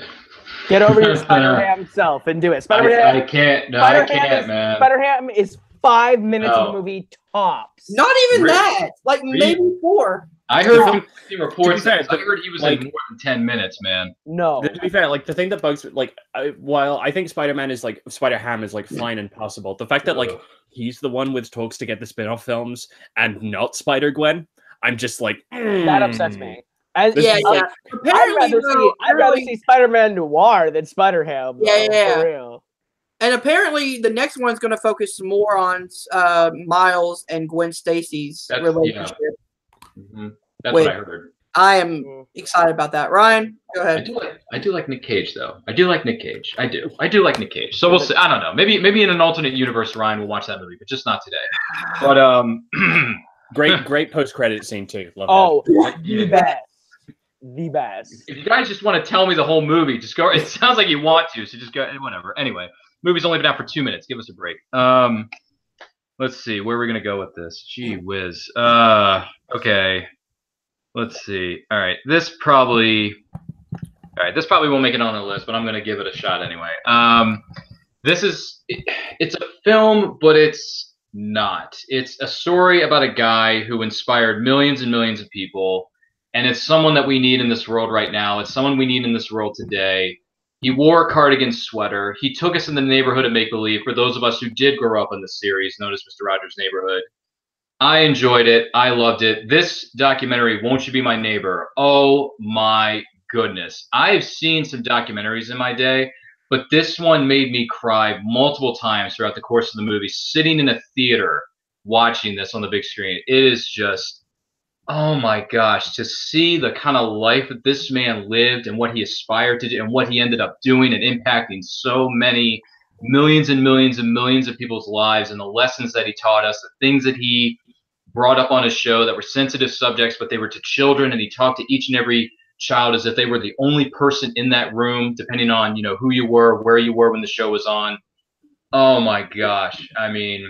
Get over your Spider-Ham self and do it.
I can't. No, I can't, man.
Spider-Ham is 5 minutes of the movie tops.
Not even that. Like maybe 4.
I heard conflicting reports. I heard he was like more than 10 minutes, man.
No.
To be fair, like the thing that bugs, like, while I think Spider-Man is like Spider-Ham is like fine and possible, the fact that like he's the one with talks to get the spin-off films and not Spider-Gwen, I'm just like
that upsets me. And
I'd
rather see Spider-Man Noir than Spider-Ham.
Yeah.
For real.
And apparently, the next one's going to focus more on Miles and Gwen Stacy's relationship.
Yeah. That's what I heard.
I am excited about that. Ryan, go ahead.
I do like Nick Cage, though. I do like Nick Cage. I do like Nick Cage. So we'll see. I don't know. Maybe in an alternate universe, Ryan will watch that movie, but just not today. But
great post-credit scene too. Love
that. The best. The best.
If you guys just want to tell me the whole movie, just go. It sounds like you want to, so just go. Whatever. Anyway, movie's only been out for 2 minutes. Give us a break. Let's see where we're gonna go with this. Gee whiz. Okay. Let's see. All right. This probably won't make it on the list, but I'm gonna give it a shot anyway. It's a film, but it's not. It's a story about a guy who inspired millions and millions of people, and it's someone that we need in this world right now. It's someone we need in this world today. He wore a cardigan sweater. He took us in the neighborhood of make-believe for those of us who did grow up in the series known as Mr. Rogers' Neighborhood. I enjoyed it. I loved it. This documentary, Won't You Be My Neighbor? Oh my goodness. I've seen some documentaries in my day, but this one made me cry multiple times throughout the course of the movie, sitting in a theater watching this on the big screen. It is just, oh my gosh, to see the kind of life that this man lived and what he aspired to do and what he ended up doing and impacting so many millions and millions and millions of people's lives, and the lessons that he taught us, the things that he brought up on his show that were sensitive subjects, but they were to children, and he talked to each and every child as if they were the only person in that room, depending on, you know, who you were, where you were when the show was on. Oh my gosh. I mean,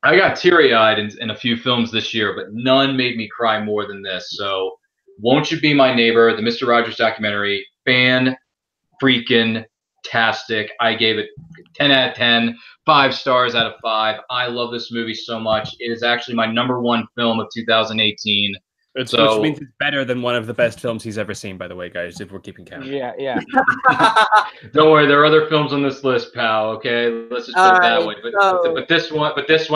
I got teary-eyed in a few films this year, but none made me cry more than this. So Won't You Be My Neighbor, the Mr. Rogers documentary, fan-freaking-tastic. I gave it 10 out of 10, 5 stars out of 5. I love this movie so much. It is actually my #1 film of 2018.
Which means it's better than one of the best films he's ever seen, by the way, guys, if we're keeping count.
Yeah.
Don't worry, there are other films on this list, pal. Okay, let's just put it that way. But this one,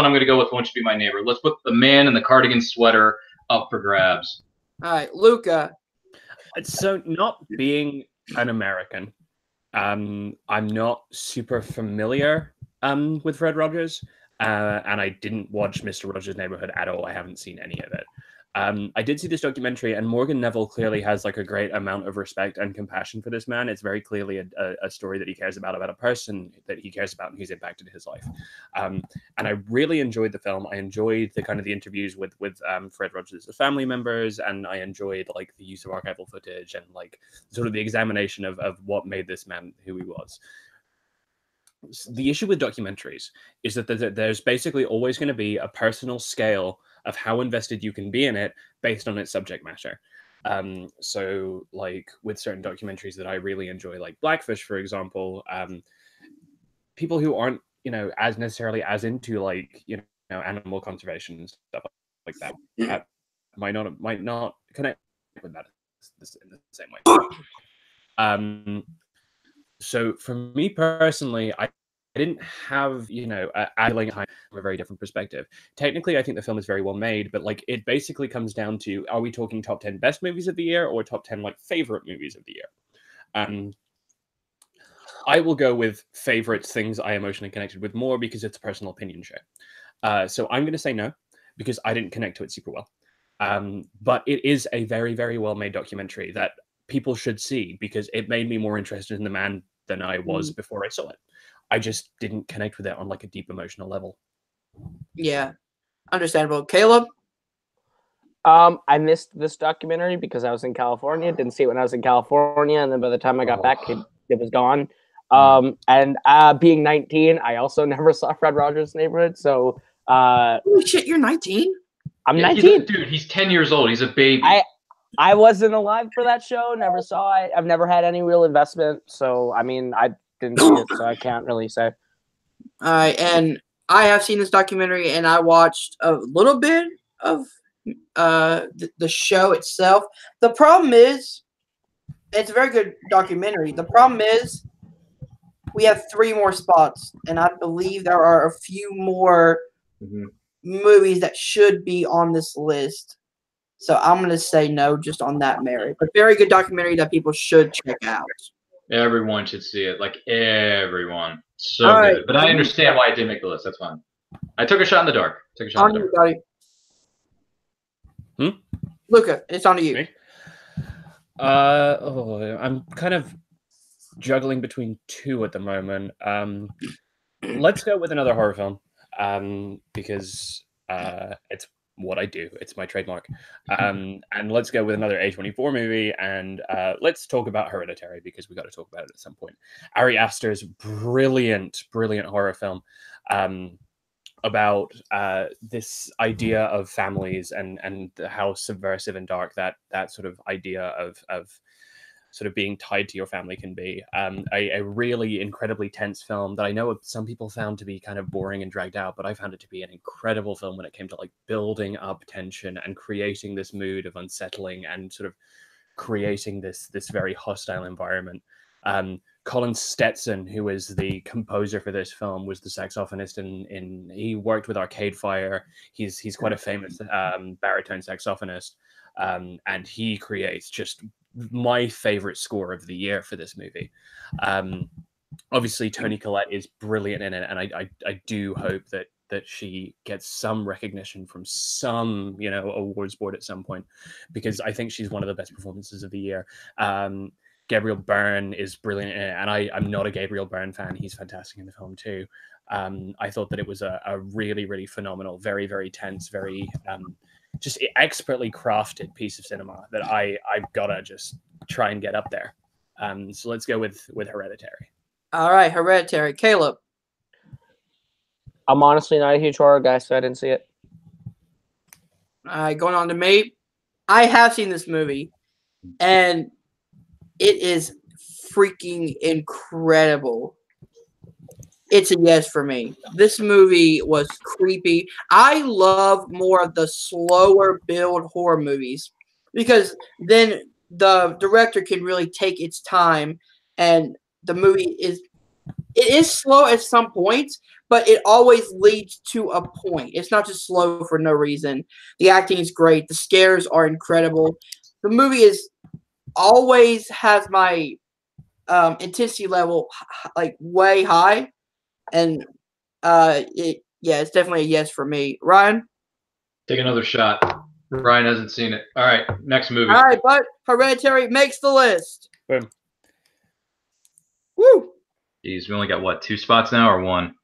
I'm going to go with Won't You Be My Neighbor. Let's put The Man in the Cardigan Sweater up for grabs.
All right, Luca.
So, not being an American, I'm not super familiar with Fred Rogers, and I didn't watch Mr. Rogers' Neighborhood at all. I haven't seen any of it. I did see this documentary, and Morgan Neville clearly has like a great amount of respect and compassion for this man. It's very clearly a story that he cares about a person that he cares about and who's impacted his life. And I really enjoyed the film. I enjoyed the kind of the interviews with Fred Rogers' family members, and I enjoyed like the use of archival footage and like sort of the examination of what made this man who he was. The issue with documentaries is that there's basically always going to be a personal scale of how invested you can be in it based on its subject matter. So like with certain documentaries that I really enjoy, like Blackfish, for example, people who aren't, you know, as necessarily as into like, you know, animal conservation and stuff like that, might not connect with that in the same way. So for me personally, I didn't have, you know, from a very different perspective. Technically, I think the film is very well made, but like it basically comes down to, are we talking top 10 best movies of the year or top 10 like favorite movies of the year? I will go with favorites, things I emotionally connected with more, because it's a personal opinion show. So I'm going to say no, because I didn't connect to it super well. But it is a very, very well made documentary that people should see, because it made me more interested in the man than I was before I saw it. I just didn't connect with it on like a deep emotional level.
Yeah, understandable. Caleb?
I missed this documentary because I was in California. Didn't see it when I was in California, and then by the time I got back, it was gone. And being 19, I also never saw Fred Rogers' Neighborhood. So,
holy shit, you're 19?
I'm 19.
Dude, he's 10 years old. He's a baby.
I wasn't alive for that show. Never saw it. I've never had any real investment. So, I mean, I didn't see it, so I can't really say.
All right, and I have seen this documentary, and I watched a little bit of the show itself. The problem is, it's a very good documentary. The problem is, we have 3 more spots, and I believe there are a few more movies that should be on this list. So I'm going to say no just on that merit. But very good documentary that people should check out.
Everyone should see it. Like, everyone. So good. Right. But I understand why it didn't make the list. That's fine. I took a shot in the dark.
Luca, it's on to you.
I'm kind of juggling between 2 at the moment. Let's go with another horror film, because it's what I do. It's my trademark. And let's go with another A24 movie, and let's talk about Hereditary, because we got to talk about it at some point. Ari Aster's brilliant horror film about this idea of families and how subversive and dark that sort of idea of sort of being tied to your family can be. A really incredibly tense film that I know some people found to be kind of boring and dragged out, but I found it to be an incredible film when it came to like building up tension and creating this mood of unsettling and sort of creating this very hostile environment. Colin Stetson, who is the composer for this film, was the saxophonist in he worked with Arcade Fire. He's quite a famous baritone saxophonist, and he creates just my favorite score of the year for this movie. Obviously, Toni Collette is brilliant in it, and I do hope that she gets some recognition from some awards board at some point, because I think she's one of the best performances of the year. Gabriel Byrne is brilliant in it, and I'm not a Gabriel Byrne fan. He's fantastic in the film too. I thought that it was a really, really phenomenal, very, very tense, very just expertly crafted piece of cinema that I've got to just try and get up there. So let's go with Hereditary.
All right, Hereditary. Caleb.
I'm honestly not a huge horror guy, so I didn't see it.
All right, going on to me. I have seen this movie, and it is freaking incredible. It's a yes for me. This movie was creepy. I love more of the slower build horror movies, because then the director can really take its time, and the movie is slow at some points, but it always leads to a point. It's not just slow for no reason. The acting is great. The scares are incredible. The movie always has my intensity level like way high, and it's definitely a yes for me. Ryan?
Take another shot. Ryan hasn't seen it. All right, next movie.
All right, but Hereditary makes the list.
Boom.
Woo!
Jeez, we only got what, 2 spots now or 1?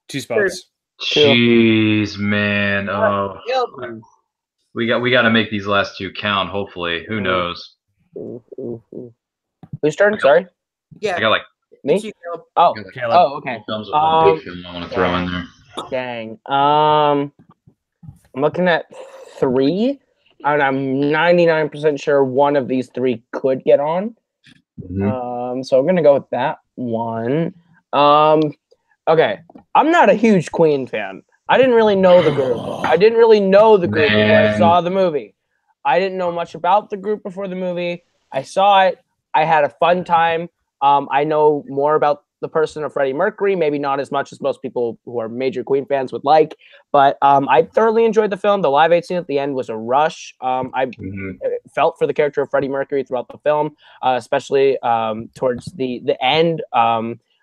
2 spots.
Jeez, man. Oh,
Yep.
we got to make these last 2 count. Hopefully, who knows?
Who's starting? Sorry.
Yeah.
I got like
Me?
You, Caleb.
Oh.
Caleb.
Oh, okay.
films with one big film I want to throw in there.
Dang. I'm looking at 3, and I'm 99% sure one of these 3 could get on. So I'm gonna go with that one. Okay. I'm not a huge Queen fan. I didn't really know the group. Before I saw the movie. I didn't know much about the group before the movie. I saw it. I had a fun time. I know more about the person of Freddie Mercury, maybe not as much as most people who are major Queen fans would like, but I thoroughly enjoyed the film. The Live Aid scene at the end was a rush. I felt for the character of Freddie Mercury throughout the film, especially towards the end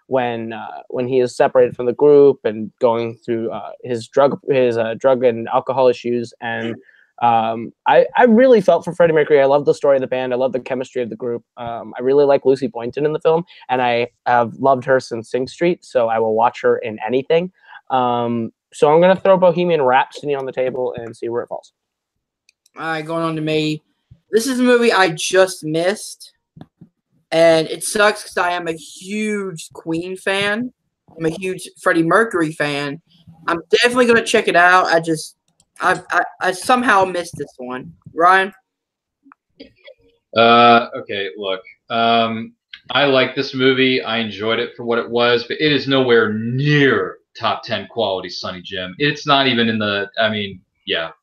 when he is separated from the group and going through his drug and alcohol issues. And I really felt for Freddie Mercury. I love the story of the band. I love the chemistry of the group. I really like Lucy Boynton in the film, and I have loved her since Sing Street, so I will watch her in anything. So I'm going to throw Bohemian Rhapsody on the table and see where it falls.
All right, going on to me. This is a movie I just missed, and it sucks because I am a huge Queen fan. I'm a huge Freddie Mercury fan. I'm definitely going to check it out. I somehow missed this one. Ryan?
Okay, look. I like this movie. I enjoyed it for what it was, but it is nowhere near top 10 quality Sonny Jim. It's not even in the,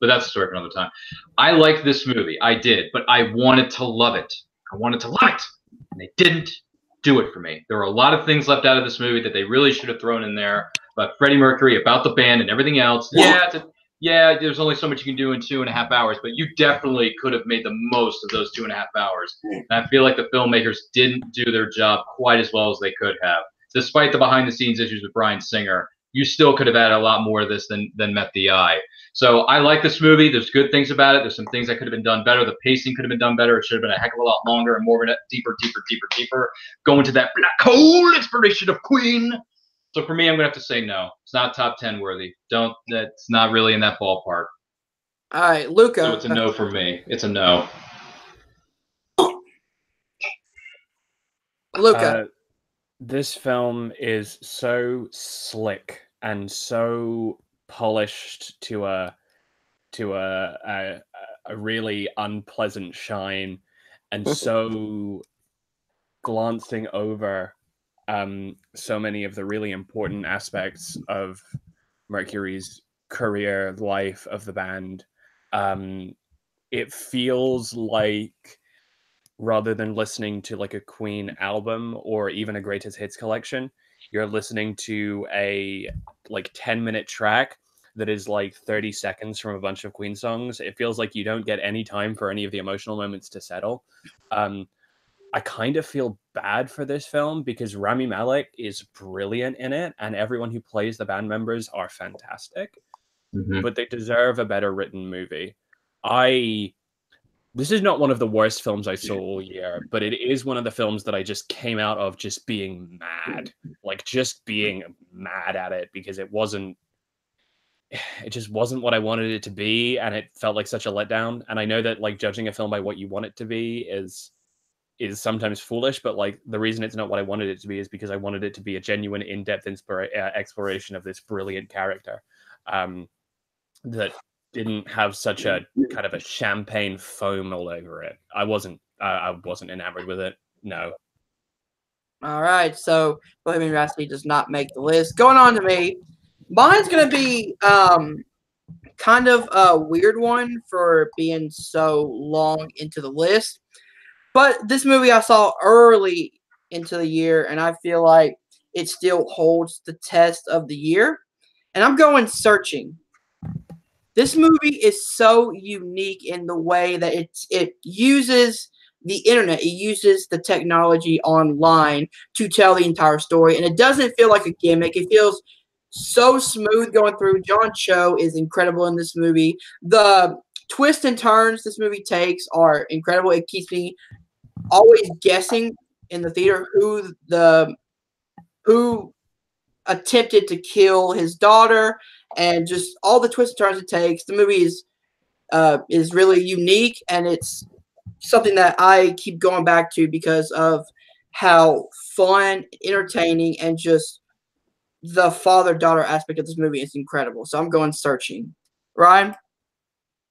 but that's a story for another time. I liked this movie. I did, but I wanted to love it. And they didn't do it for me. There were a lot of things left out of this movie that they really should have thrown in there about Freddie Mercury, about the band and everything else. Yeah, there's only so much you can do in 2.5 hours, but you definitely could have made the most of those 2.5 hours. And I feel like the filmmakers didn't do their job quite as well as they could have. Despite the behind-the-scenes issues with Bryan Singer, you still could have added a lot more of this than met the eye. So I like this movie. There's good things about it. There's some things that could have been done better. The pacing could have been done better. It should have been a heck of a lot longer and more of a deeper. Going to that black hole inspiration of Queen. So for me, I'm going to have to say no. It's not top 10 worthy. That's not really in that ballpark.
All right, Luca.
So it's a no for me. It's a no.
Luca.
This film is so slick and so polished to a really unpleasant shine, and so glancing over so many of the really important aspects of Mercury's career, life, of the band. It feels like rather than listening to like a Queen album or even a greatest hits collection. You're listening to a like 10-minute track that is like 30 seconds from a bunch of Queen songs. It feels like you don't get any time for any of the emotional moments to settle. I kind of feel bad for this film because Rami Malek is brilliant in it, and everyone who plays the band members are fantastic, but they deserve a better written movie. This is not one of the worst films I saw all year, but it is one of the films that I just came out of just being mad, like just being mad at it because it just wasn't what I wanted it to be, and it felt like such a letdown. And I know that like judging a film by what you want it to be is sometimes foolish, but like the reason it's not what I wanted it to be is because I wanted it to be a genuine in-depth exploration of this brilliant character that didn't have such a kind of a champagne foam all over it. I wasn't enamored with it. No.
All right, so Bohemian Rhapsody does not make the list. Going on to me, mine's gonna be kind of a weird one for being so long into the list. But this movie I saw early into the year, and I feel like it still holds the test of the year. And I'm going Searching. This movie is so unique in the way that it uses the internet. It uses the technology online to tell the entire story. And it doesn't feel like a gimmick. It feels so smooth going through. John Cho is incredible in this movie. The twists and turns this movie takes are incredible. It keeps me always guessing in the theater who attempted to kill his daughter, and just all the twists and turns it takes. The movie is really unique, and it's something that I keep going back to because of how fun, entertaining, and just the father-daughter aspect of this movie is incredible. So I'm going Searching. Ryan?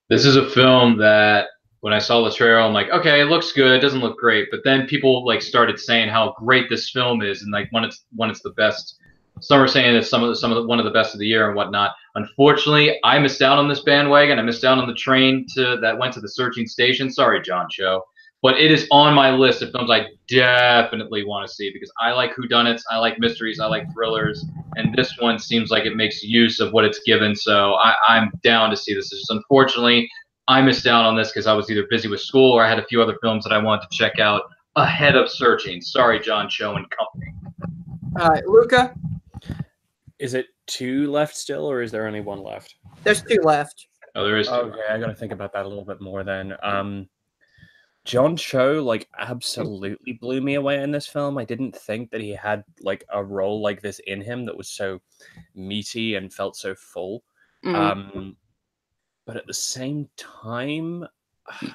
This is a film that when I saw the trailer, I'm like, okay, it looks good. It doesn't look great. But then people like started saying how great this film is, and like when it's the best. Some are saying it's one of the best of the year and whatnot. Unfortunately, I missed out on this bandwagon. I missed out on the train that went to the Searching station. Sorry, John Cho. But it is on my list of films I definitely want to see because I like whodunits, I like mysteries, I like thrillers, and this one seems like it makes use of what it's given. So I'm down to see this. It's just, unfortunately, I missed out on this because I was either busy with school or I had a few other films that I wanted to check out ahead of Searching. Sorry, John Cho and company.
All right, Luca?
Is it 2 left still, or is there only 1 left?
There's 2 left.
Oh, there is 2.
Okay, I got to think about that a little bit more then. John Cho like absolutely blew me away in this film. I didn't think that he had like a role like this in him that was so meaty and felt so full.
Mm-hmm.
But at the same time, oh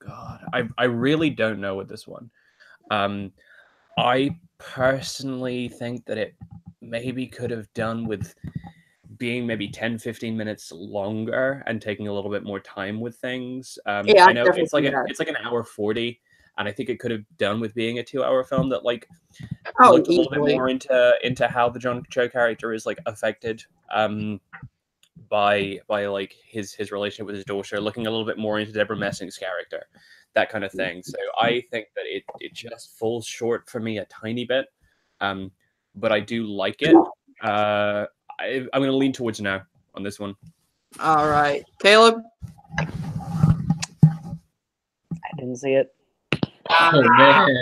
God, I really don't know with this one. I personally think that it maybe could have done with being maybe 10-15 minutes longer and taking a little bit more time with things.
Yeah,
I know it's like an hour 40, and I think it could have done with being a 2-hour film that like looked a little bit more into how the John Cho character is like affected by like his relationship with his daughter, looking a little bit more into Deborah Messing's character, that kind of thing. So I think that it just falls short for me a tiny bit, but I do like it. I'm going to lean towards no on this one.
All right. Caleb?
I didn't see it.
Oh, man.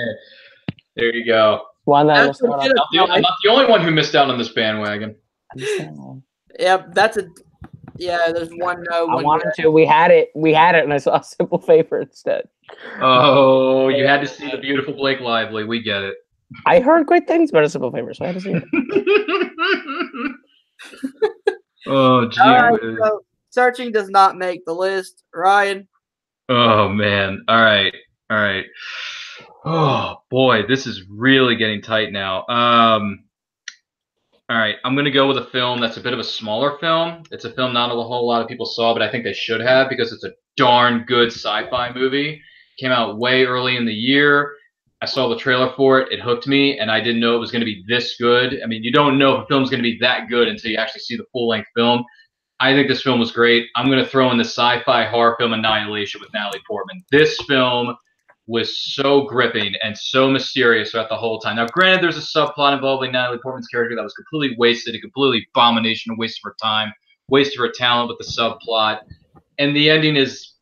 There you go.
One that
I'm not the only one who missed out on this bandwagon.
Yep, there's one no.
I wanted to. We had it, and I saw Simple Favor instead.
Oh, you had to see the beautiful Blake Lively. We get it.
I heard great things about A Simple Favor, so I had to see it.
Oh, gee.
Right, so Searching does not make the list. Ryan?
Oh, man. All right. Oh, boy. This is really getting tight now. All right. I'm going to go with a film that's a bit of a smaller film. It's a film not a whole lot of people saw, but I think they should have because it's a darn good sci-fi movie. Came out way early in the year. I saw the trailer for it. It hooked me, and I didn't know it was going to be this good. I mean, you don't know if a film's going to be that good until you actually see the full-length film. I think this film was great. I'm going to throw in the sci-fi horror film Annihilation with Natalie Portman. This film was so gripping and so mysterious throughout the whole time. Now, granted, there's a subplot involving Natalie Portman's character that was completely wasted, a completely abomination, a waste of her time, waste of her talent with the subplot. And the ending is,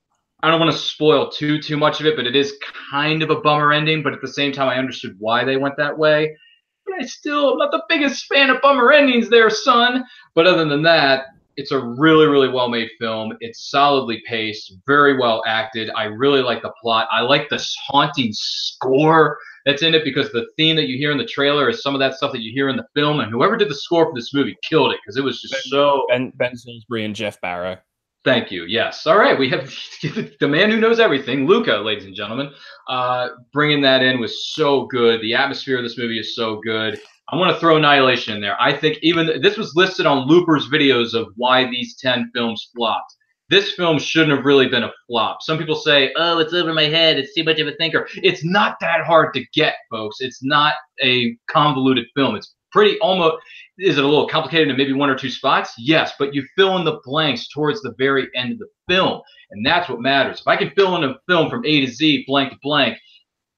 I don't want to spoil too much of it, but it is kind of a bummer ending. But at the same time, I understood why they went that way. But I'm not the biggest fan of bummer endings there, son. But other than that, it's a really, really well-made film. It's solidly paced, very well acted. I really like the plot. I like the haunting score that's in it because the theme that you hear in the trailer is some of that stuff that you hear in the film. And whoever did the score for this movie killed it because it was just
Ben Salisbury and Jeff Barrow.
Thank you. Yes. All right. We have the man who knows everything, Luca, ladies and gentlemen. Bringing that in was so good. The atmosphere of this movie is so good. I want to throw Annihilation in there. I think even this was listed on Looper's videos of why these 10 films flopped. This film shouldn't have really been a flop. Some people say, oh, it's over my head. It's too much of a thinker. It's not that hard to get, folks. It's not a convoluted film. It's pretty almost, is it a little complicated in maybe one or two spots? Yes, but you fill in the blanks towards the very end of the film, and that's what matters. If I can fill in a film from A to Z, blank to blank,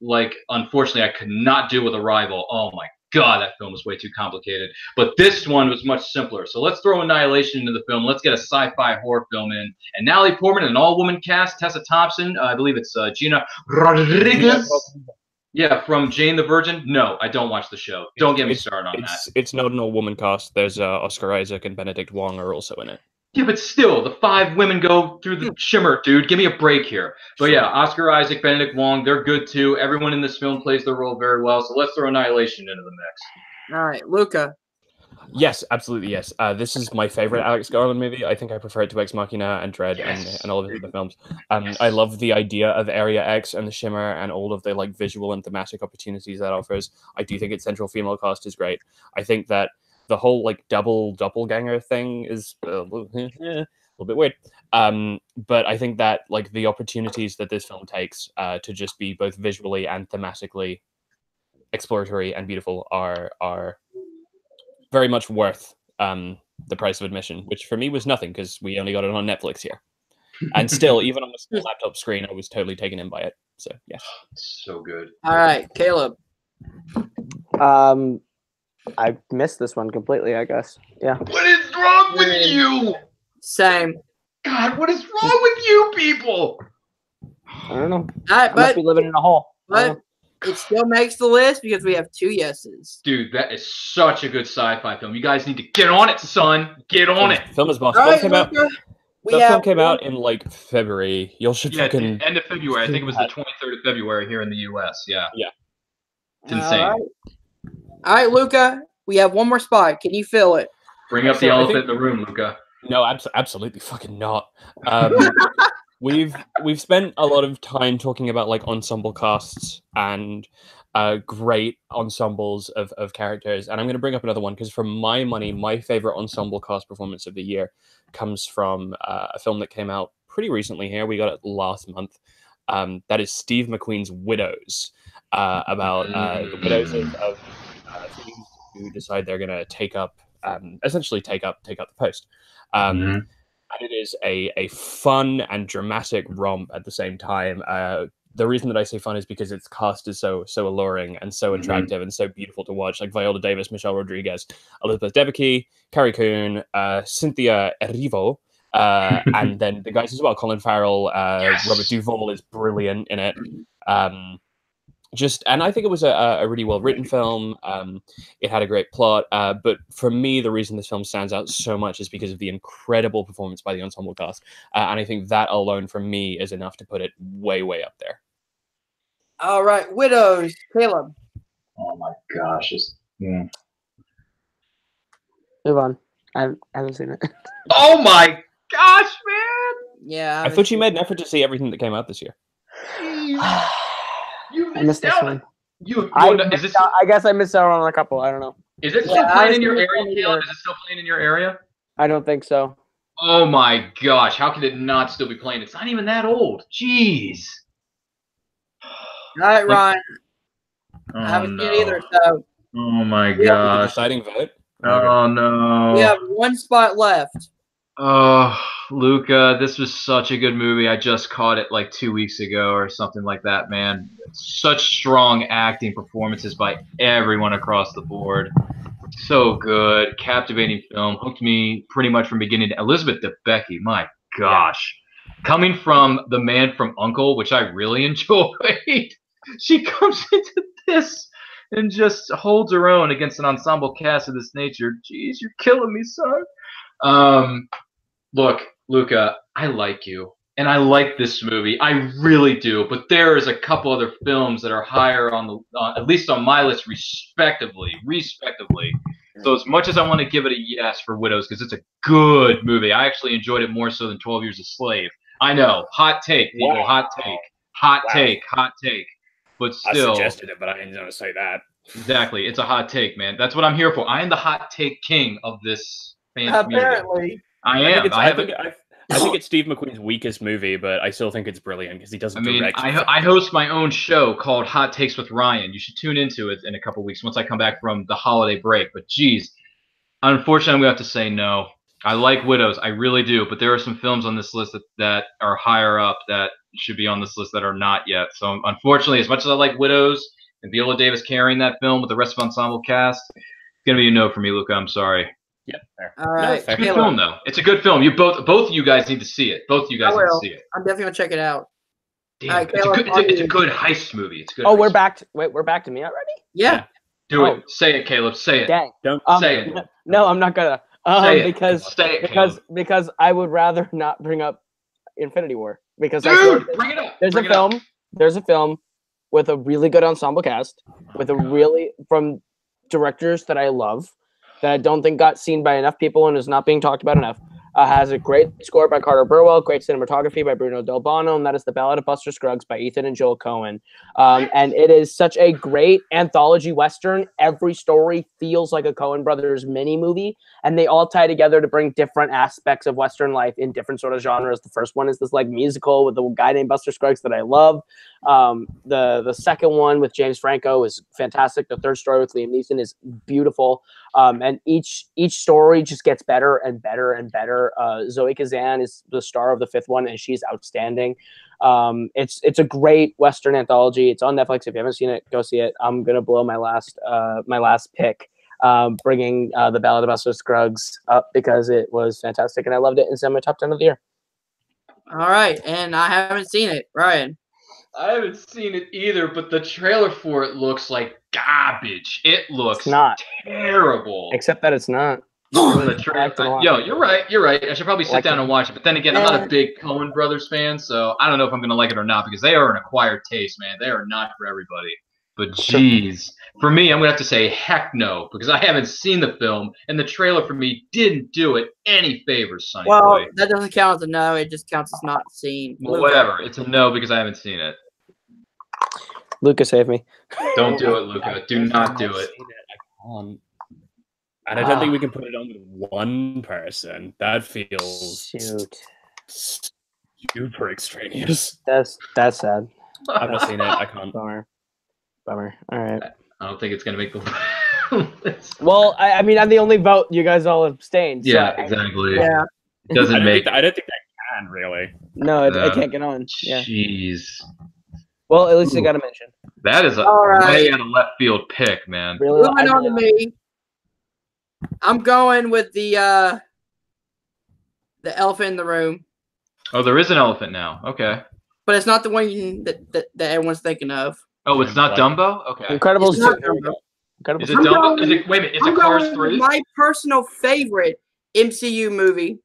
like, unfortunately, I could not do with Arrival. Oh, my God, that film was way too complicated. But this one was much simpler. So let's throw Annihilation into the film. Let's get a sci-fi horror film in. And Natalie Portman, an all-woman cast, Tessa Thompson, I believe it's Gina Rodriguez. Yeah, from Jane the Virgin. No, I don't watch the show. Don't get me started on that.
It's not an all-woman cast. There's Oscar Isaac and Benedict Wong are also in it.
Yeah, but still, the 5 women go through the shimmer, dude. Give me a break here. But yeah, Oscar Isaac, Benedict Wong, they're good too. Everyone in this film plays their role very well. So let's throw Annihilation into the mix.
All right, Luca.
Yes, absolutely, yes. This is my favorite Alex Garland movie. I think I prefer it to Ex Machina and Dread and all of his other films. I love the idea of Area X and the Shimmer and all of the like visual and thematic opportunities that offers. I do think its central female cast is great. I think that the whole like double doppelganger thing is a little bit weird. But I think that like the opportunities that this film takes to just be both visually and thematically exploratory and beautiful are very much worth the price of admission, which for me was nothing because we only got it on Netflix here. And still, even on a small laptop screen, I was totally taken in by it. So yeah,
so good.
All right, Caleb.
I missed this one completely, I guess. Yeah.
What is wrong with you?
Same.
God, what is wrong with you people?
I don't know.
All right,
I must be living in a hole.
But it still makes the list because we have 2 yeses.
Dude, that is such a good sci-fi film. You guys need to get on it, son. Get on it.
Film is boss.
Right,
Film came out in like February. You should fucking
end of February. I think it was the 23rd of February here in the U.S. Yeah.
Yeah.
It's insane.
All right, Luca. We have one more spot. Can you fill it?
Bring up the elephant in the room, Luca.
No, absolutely fucking not. We've spent a lot of time talking about like ensemble casts and great ensembles of characters, and I'm going to bring up another one because for my money, my favorite ensemble cast performance of the year comes from a film that came out pretty recently here. We got it last month. That is Steve McQueen's Widows, about the widows of thieves who decide they're going to essentially take up the post. And it is a fun and dramatic romp at the same time. The reason that I say fun is because its cast is so alluring and so attractive and so beautiful to watch. Like Viola Davis, Michelle Rodriguez, Elizabeth Debicki, Carrie Coon, Cynthia Erivo, and then the guys as well. Colin Farrell, Robert Duvall is brilliant in it. And I think it was a really well written film. It had a great plot, but for me, the reason this film stands out so much is because of the incredible performance by the ensemble cast, and I think that alone for me is enough to put it way up there.
All right, Widows, Caleb.
Oh my gosh,
Move on. I haven't seen it.
Oh my gosh, man!
Yeah,
I thought you made an effort to see everything that came out this year.
You
I missed this one.
I
guess I missed out on a couple. I don't know.
Is it still playing in your area, Caleb? Is it still playing in your area?
I don't think so.
Oh my gosh, how could it not still be playing? It's not even that old. Jeez.
All right, Ryan. I haven't seen it either, so.
Oh my
The
gosh.
deciding vote.
Oh no.
We have one spot left.
Oh, Luca, this was such a good movie. I just caught it like 2 weeks ago or something like that, man. Such strong acting performances by everyone across the board. So good. Captivating film. Hooked me pretty much from beginning to Elizabeth Debicki. My gosh. Coming from The Man from U.N.C.L.E., which I really enjoyed, she comes into this and just holds her own against an ensemble cast of this nature. Jeez, you're killing me, son. Look, Luca, I like you, and I like this movie. I really do. But there is a couple other films that are higher on the, at least on my list, respectively. So as much as I want to give it a yes for Widows, because it's a good movie, I actually enjoyed it more so than 12 Years a Slave. I know, hot take, people, hot take. But still,
I suggested it, but I didn't know to say that.
Exactly, it's a hot take, man. That's what I'm here for. I am the hot take king of this fan community.
Apparently.
I am.
I think it's Steve McQueen's weakest movie, but I still think it's brilliant because he doesn't direct.
I host my own show called Hot Takes with Ryan. You should tune into it in a couple weeks once I come back from the holiday break. But geez, unfortunately, I'm going to have to say no. I like Widows. I really do. But there are some films on this list that are higher up that should be on this list that are not yet. So unfortunately, as much as I like Widows and Viola Davis carrying that film with the rest of the ensemble cast, it's going to be a no for me, Luca. I'm sorry.
Yeah, fair.
All right.
It's a good film, though. It's a good film. You both of you guys need to see it. Both of you guys need to see it.
I'm definitely gonna check it out.
Damn, right, it's a good heist movie. It's good.
Oh, we're back. We're back to me already.
Yeah.
Do it. Say it, Caleb. Say it.
Dang.
Don't
say it.
No, I'm not gonna.
Say
Because I would rather not bring up Infinity War because
bring it up.
There's a film with a really good ensemble cast with a really from directors that I love. That I don't think got seen by enough people and is not being talked about enough. Has a great score by Carter Burwell, great cinematography by Bruno Del Bono, and that is The Ballad of Buster Scruggs by Ethan and Joel Coen. And it is such a great anthology Western. Every story feels like a Coen Brothers mini movie, and they all tie together to bring different aspects of Western life in different sort of genres. The first one is this like musical with a guy named Buster Scruggs that I love. The second one with James Franco is fantastic. The third story with Liam Neeson is beautiful. And each story just gets better and better and better. Zoe Kazan is the star of the fifth one, and she's outstanding. It's a great Western anthology. It's on Netflix. If you haven't seen it, go see it. I'm gonna blow my last pick, bringing The Ballad of Buster Scruggs up because it was fantastic and I loved it. It's in my top 10 of the year.
All right, and I haven't seen it, Ryan.
I haven't seen it either, but the trailer for it looks like garbage. It looks terrible.
Except that it's not.
Yo, you're right. I should probably sit down and watch it. But then again, I'm not a big Coen Brothers fan, so I don't know if I'm going to like it or not because they are an acquired taste, man. They are not for everybody. But geez, for me, I'm going to have to say heck no because I haven't seen the film, and the trailer for me didn't do it any favors, Sonny boy.
That doesn't count as a no. It just counts as not seen.
Well, whatever. It's a no because I haven't seen it.
Luca, save me.
Don't do it, Luca. Do not do it.
And I don't think we can put it on with one person. That feels super extraneous.
That's sad.
I've not seen it. I can't.
Bummer. All right.
I don't think it's gonna make the list.
Well, I mean, I'm the only vote. You guys all abstained. So
yeah, exactly.
Yeah.
It doesn't make.
I don't think that can really.
No, it can't get on. Yeah.
Jeez.
Well, at least I got to mention.
That is a way out of left field pick, man.
Really?
Moving on to me. I'm going with the elephant in the room.
Oh, there is an elephant now. Okay.
But it's not the one that everyone's thinking of.
Oh, it's not Dumbo? Okay.
Incredibles.
It's not Dumbo.
Is it Dumbo? Wait a minute. Is it Cars 3?
My personal favorite MCU movie,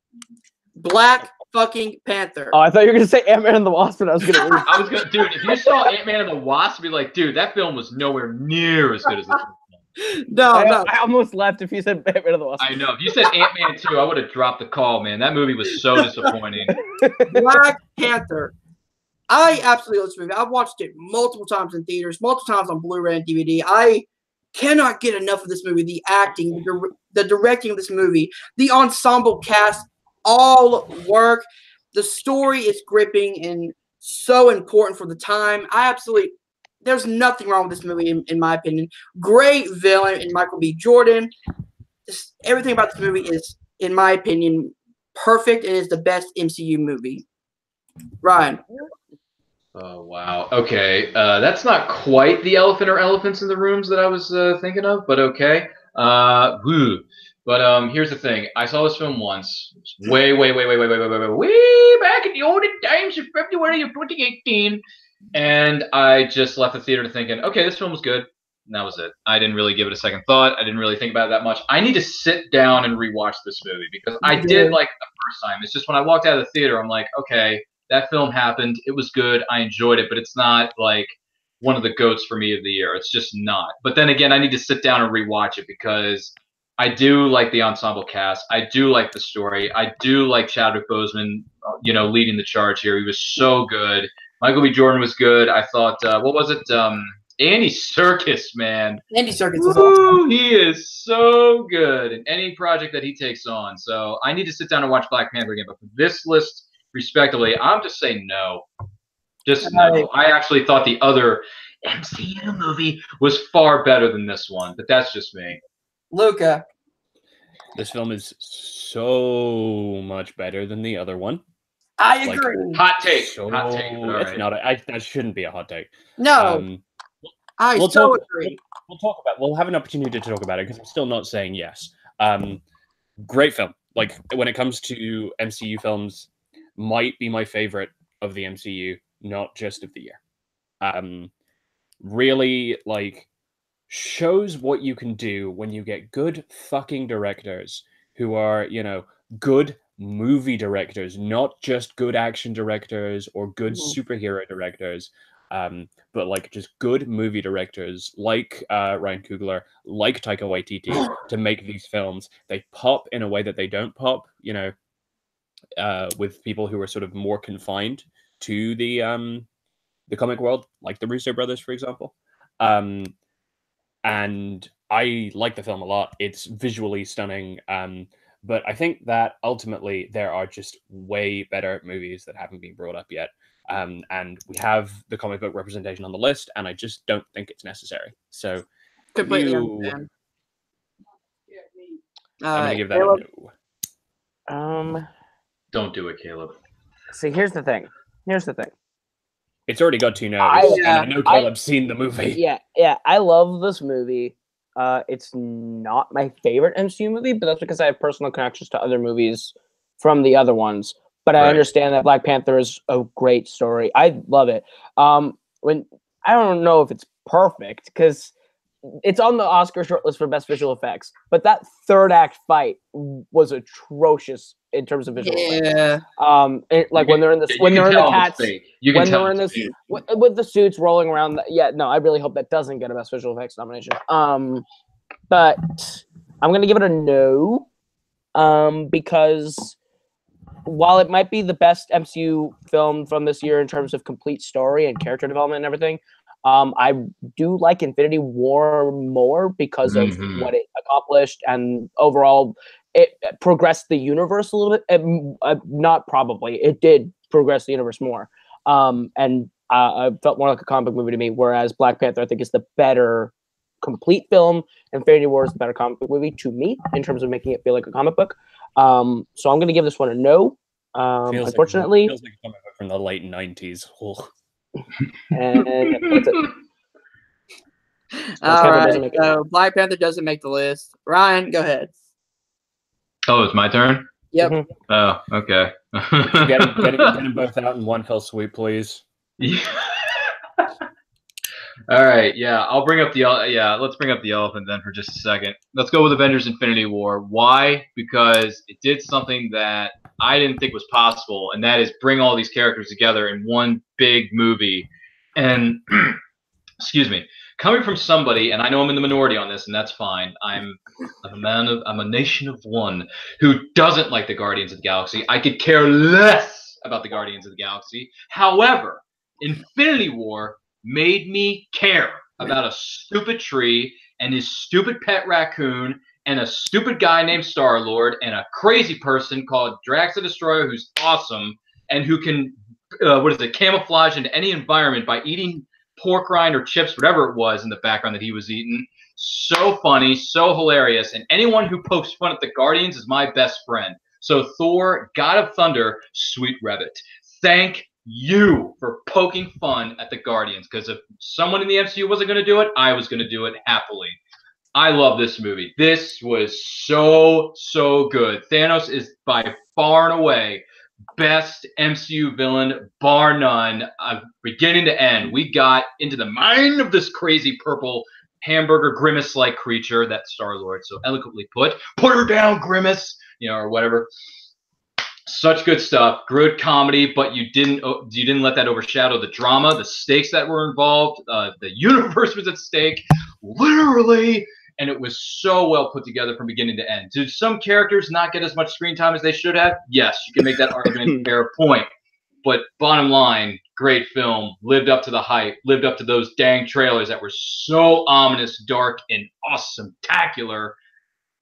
Black fucking Panther.
Oh, I thought you were going to say Ant-Man and the Wasp, and I was going to leave.
Dude, if you saw Ant-Man and the Wasp, be like, dude, that film was nowhere near as good as this one.
No.
I almost left if you said Ant-Man and the Wasp.
I know. If you said Ant-Man 2, I would have dropped the call, man. That movie was so disappointing.
Black Panther. I absolutely love this movie. I've watched it multiple times in theaters, multiple times on Blu-ray and DVD. I cannot get enough of this movie. The acting, the directing of this movie, the ensemble cast, all work. The story is gripping and so important for the time. There's nothing wrong with this movie, in my opinion. Great villain in Michael B. Jordan. Everything about this movie is, in my opinion, perfect and is the best MCU movie. Ryan.
Oh wow. Okay, that's not quite the elephant or elephants in the rooms that I was thinking of, but okay. But here's the thing. I saw this film once, way back in the olden times of February of 2018, and I just left the theater thinking, okay, this film was good. And that was it. I didn't really give it a second thought. I didn't really think about it that much. I need to sit down and rewatch this movie because I did like the first time. It's just when I walked out of the theater, I'm like, okay, that film happened. It was good. I enjoyed it, but it's not like one of the GOATs for me of the year. It's just not. But then again, I need to sit down and rewatch it because I do like the ensemble cast. I do like the story. I do like Chadwick Boseman, leading the charge here. He was so good. Michael B. Jordan was good. I thought, what was it? Andy Serkis, man.
Andy Serkis is awesome.
He is so good in any project that he takes on. So I need to sit down and watch Black Panther again. But for this list, respectively, I'm just saying no. Just no. I actually thought the other MCU movie was far better than this one, but that's just me.
Luca.
This film is so much better than the other one.
I agree.
Hot take.
So,
hot take.
It's not. That shouldn't be a hot take.
No. I
we'll
so
talk,
agree.
We'll have an opportunity to talk about it because I'm still not saying yes. Great film. Like when it comes to MCU films, might be my favorite of the MCU, not just of the year. Really like shows what you can do when you get good fucking directors who are, good movie directors, not just good action directors or good superhero directors. But like just good movie directors like Ryan Coogler, like Taika Waititi to make these films. They pop in a way that they don't pop, with people who are sort of more confined to the comic world, like the Russo brothers, for example. And I like the film a lot. It's visually stunning. But I think that ultimately there are just way better movies that haven't been brought up yet. And we have the comic book representation on the list, and I just don't think it's necessary. So
completely understand.
I'm gonna give that a
no.
Don't do it, Caleb.
See, here's the thing.
It's already got 2 no's, and I know Caleb's seen the movie.
Yeah, I love this movie. It's not my favorite MCU movie, but that's because I have personal connections to other movies from the other ones. But I understand that Black Panther is a great story. I love it. When I don't know if it's perfect because it's on the Oscar shortlist for best visual effects, but that third act fight was atrocious in terms of visual effects. When they're in the cats, with the suits rolling around. I really hope that doesn't get a best visual effects nomination. But I'm gonna give it a no, because while it might be the best MCU film from this year in terms of complete story and character development and everything, I do like Infinity War more because of what it accomplished and overall it progressed the universe a little bit. Not probably. It did progress the universe more. And I felt more like a comic book movie to me, whereas Black Panther, I think, is the better complete film. Infinity War is the better comic book movie to me in terms of making it feel like a comic book. So I'm going to give this one a no. Unfortunately,
feels like a comic book from the late 90s.
And that's it.
All right, so Black Panther doesn't make the list. Ryan, go ahead.
Oh, it's my turn?
Yep.
Oh, okay.
Get them both out in one fell swoop, please.
Yeah. All right, I'll bring up let's bring up the elephant then for just a second. Let's go with Avengers Infinity War. Why? Because it did something that I didn't think was possible, and that is bring all these characters together in one big movie. And excuse me, coming from somebody, and I know I'm in the minority on this, and that's fine. I'm a nation of one who doesn't like the Guardians of the Galaxy. I could care less about the Guardians of the Galaxy. However, Infinity War made me care about a stupid tree and his stupid pet raccoon and a stupid guy named Star-Lord and a crazy person called Drax the Destroyer who's awesome and who can camouflage into any environment by eating pork rind or chips, whatever it was in the background that he was eating. So funny, so hilarious, and anyone who pokes fun at the Guardians is my best friend. So Thor, God of Thunder, sweet Rebbit. Thank you for poking fun at the Guardians, because if someone in the MCU wasn't going to do it, I was going to do it happily. I love this movie. This was so good. Thanos is by far and away best MCU villain, bar none, beginning to end. We got into the mind of this crazy purple hamburger grimace-like creature that Star-Lord so eloquently put. Put her down, Grimace, or whatever. Such good stuff, good comedy, but you didn't let that overshadow the drama, the stakes that were involved. The universe was at stake, literally, and it was so well put together from beginning to end. Did some characters not get as much screen time as they should have? Yes, you can make that argument. Fair point. But bottom line, great film, lived up to the hype, lived up to those dang trailers that were so ominous, dark, and awesome-tacular.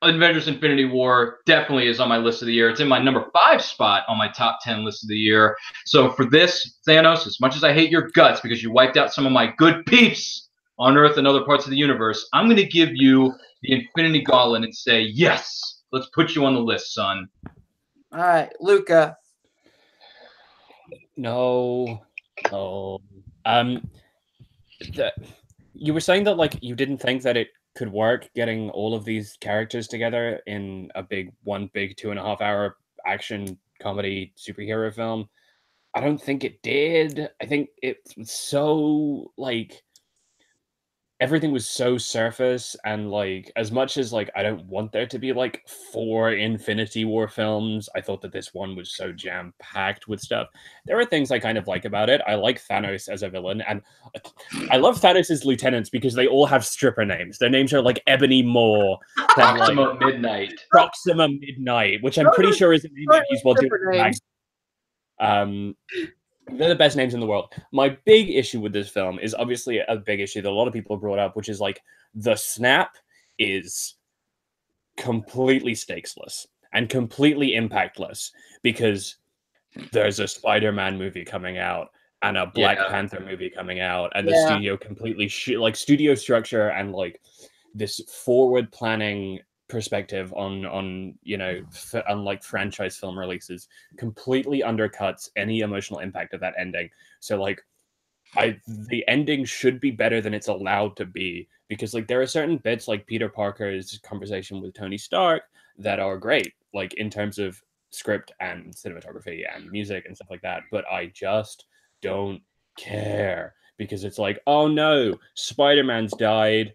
Avengers Infinity War definitely is on my list of the year. It's in my number 5 spot on my top 10 list of the year. So for this, Thanos, as much as I hate your guts because you wiped out some of my good peeps on Earth and other parts of the universe, I'm going to give you the Infinity Gauntlet and say, yes, let's put you on the list, son.
All right, Luca.
No. You were saying that you didn't think that it could work getting all of these characters together in one big 2.5-hour action comedy superhero film. I don't think it did. I think it was so everything was so surface, and as much as I don't want there to be 4 Infinity War films, I thought that this one was so jam-packed with stuff. There are things I kind of like about it. I like Thanos as a villain, and I love Thanos' lieutenants because they all have stripper names. Their names are Ebony Maw,
Proxima Midnight.
Proxima Midnight, which I'm pretty sure is a name they use while doing they're the best names in the world. My big issue with this film is obviously a big issue that a lot of people have brought up, which is the snap is completely stakesless and completely impactless because there's a Spider-Man movie coming out and a Black Panther movie coming out, and the studio completely studio structure and this forward planning perspective on franchise film releases completely undercuts any emotional impact of that ending. So the ending should be better than it's allowed to be, because there are certain bits like Peter Parker's conversation with Tony Stark that are great, in terms of script and cinematography and music and stuff like that, but I just don't care because it's oh no, Spider-Man's died.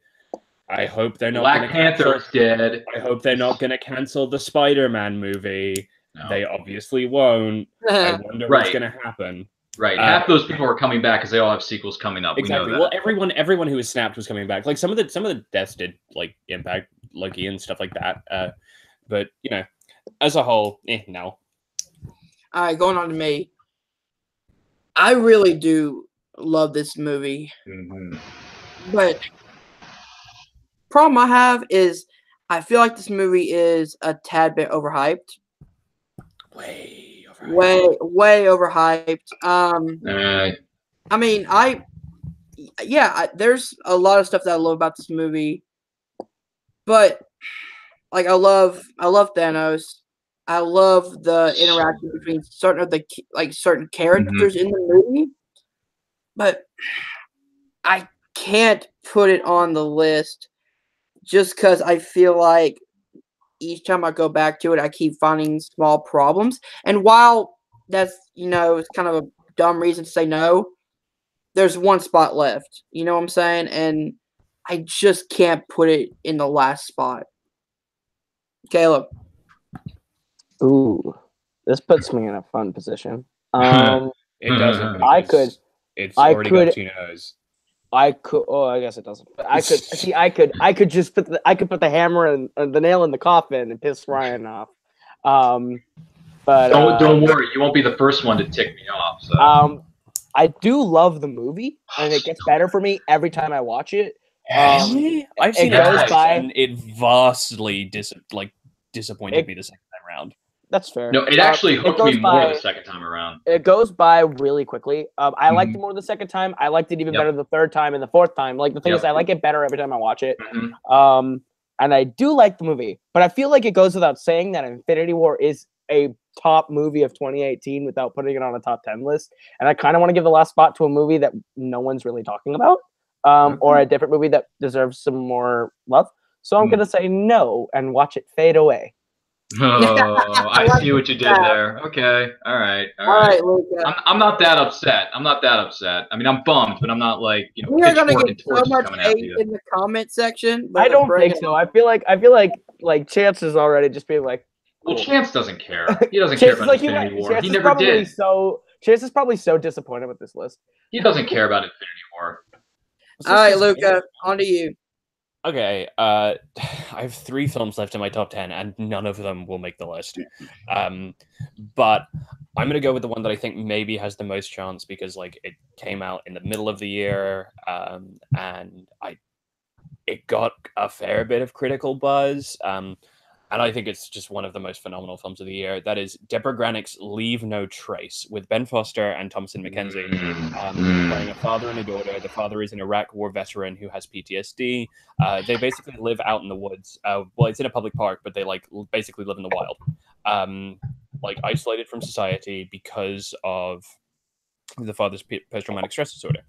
I hope they're not.
Black Panther's dead.
I hope they're not going to cancel the Spider-Man movie. No. They obviously won't. I wonder what's going to happen.
Right. Half those people are coming back because they all have sequels coming up.
Exactly.
We know
that. Well, everyone who was snapped was coming back. Some of the deaths did impact Loki and stuff like that. But as a whole, no.
All right, going on to me. I really do love this movie, but problem I have is I feel like this movie is a tad bit overhyped.
Way overhyped.
Way overhyped. I mean, there's a lot of stuff that I love about this movie, but I love Thanos. I love the interaction between certain characters in the movie, but I can't put it on the list just because I feel like each time I go back to it, I keep finding small problems. And while that's, it's kind of a dumb reason to say no, there's one spot left. You know what I'm saying? And I just can't put it in the last spot. Caleb.
Ooh, this puts me in a fun position.
It doesn't. It's already got 2 no's.
I could. Oh, I guess it doesn't. But I could see. I could just put the hammer and the nail in the coffin and piss Ryan off. But
don't worry, you won't be the first one to tick me off. So.
I do love the movie, and it gets better for me every time I watch it.
I've seen it twice, and it vastly disappointed me the second time around.
That's fair.
No, it actually hooked me more the second time around.
It goes by really quickly. I liked it more the second time. I liked it even better the third time and the fourth time. The thing is, I like it better every time I watch it. And I do like the movie, but I feel like it goes without saying that Infinity War is a top movie of 2018 without putting it on a top 10 list. And I kind of want to give the last spot to a movie that no one's really talking about, or a different movie that deserves some more love. So I'm going to say no and watch it fade away.
Oh, I see what you did there. Okay. All right. Luca. I'm not that upset. I'm not that upset. I mean, I'm bummed, but I'm not like, you know,
we are gonna get
so
much hate in the comment section.
I don't think so. I feel like Chance is already just being like,
well, Chance doesn't care. He doesn't care about Infinity War. He never did.
Chance is probably so disappointed with this list.
He doesn't care about Infinity War.
All right, Luca, on to you.
Okay, I have 3 films left in my top 10, and none of them will make the list. But I'm gonna go with the one that I think maybe has the most chance because, like, it came out in the middle of the year, and it got a fair bit of critical buzz. And I think it's just one of the most phenomenal films of the year. That is Deborah Granik's Leave No Trace, with Ben Foster and Thomasin McKenzie, playing a father and a daughter. The father is an Iraq War veteran who has PTSD. They basically live out in the woods. Well, it's in a public park, but they basically live in the wild, isolated from society because of the father's post-traumatic stress disorder.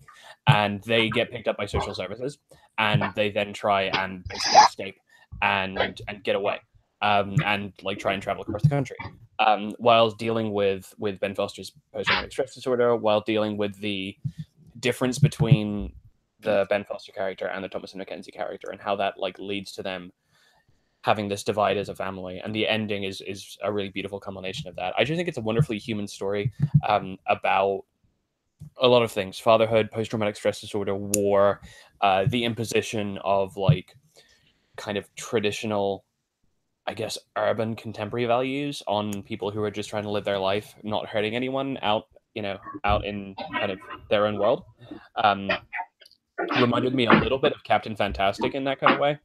And they get picked up by social services, and they then try and basically escape and get away. And try and travel across the country, while dealing with Ben Foster's post-traumatic stress disorder, while dealing with the difference between the Ben Foster character and the Thomasin McKenzie character, and how that leads to them having this divide as a family. And the ending is a really beautiful culmination of that. I just think it's a wonderfully human story about a lot of things: fatherhood, post-traumatic stress disorder, war, the imposition of kind of traditional, I guess, urban contemporary values on people who are just trying to live their life, not hurting anyone out in kind of their own world. Reminded me a little bit of Captain Fantastic in that kind of way.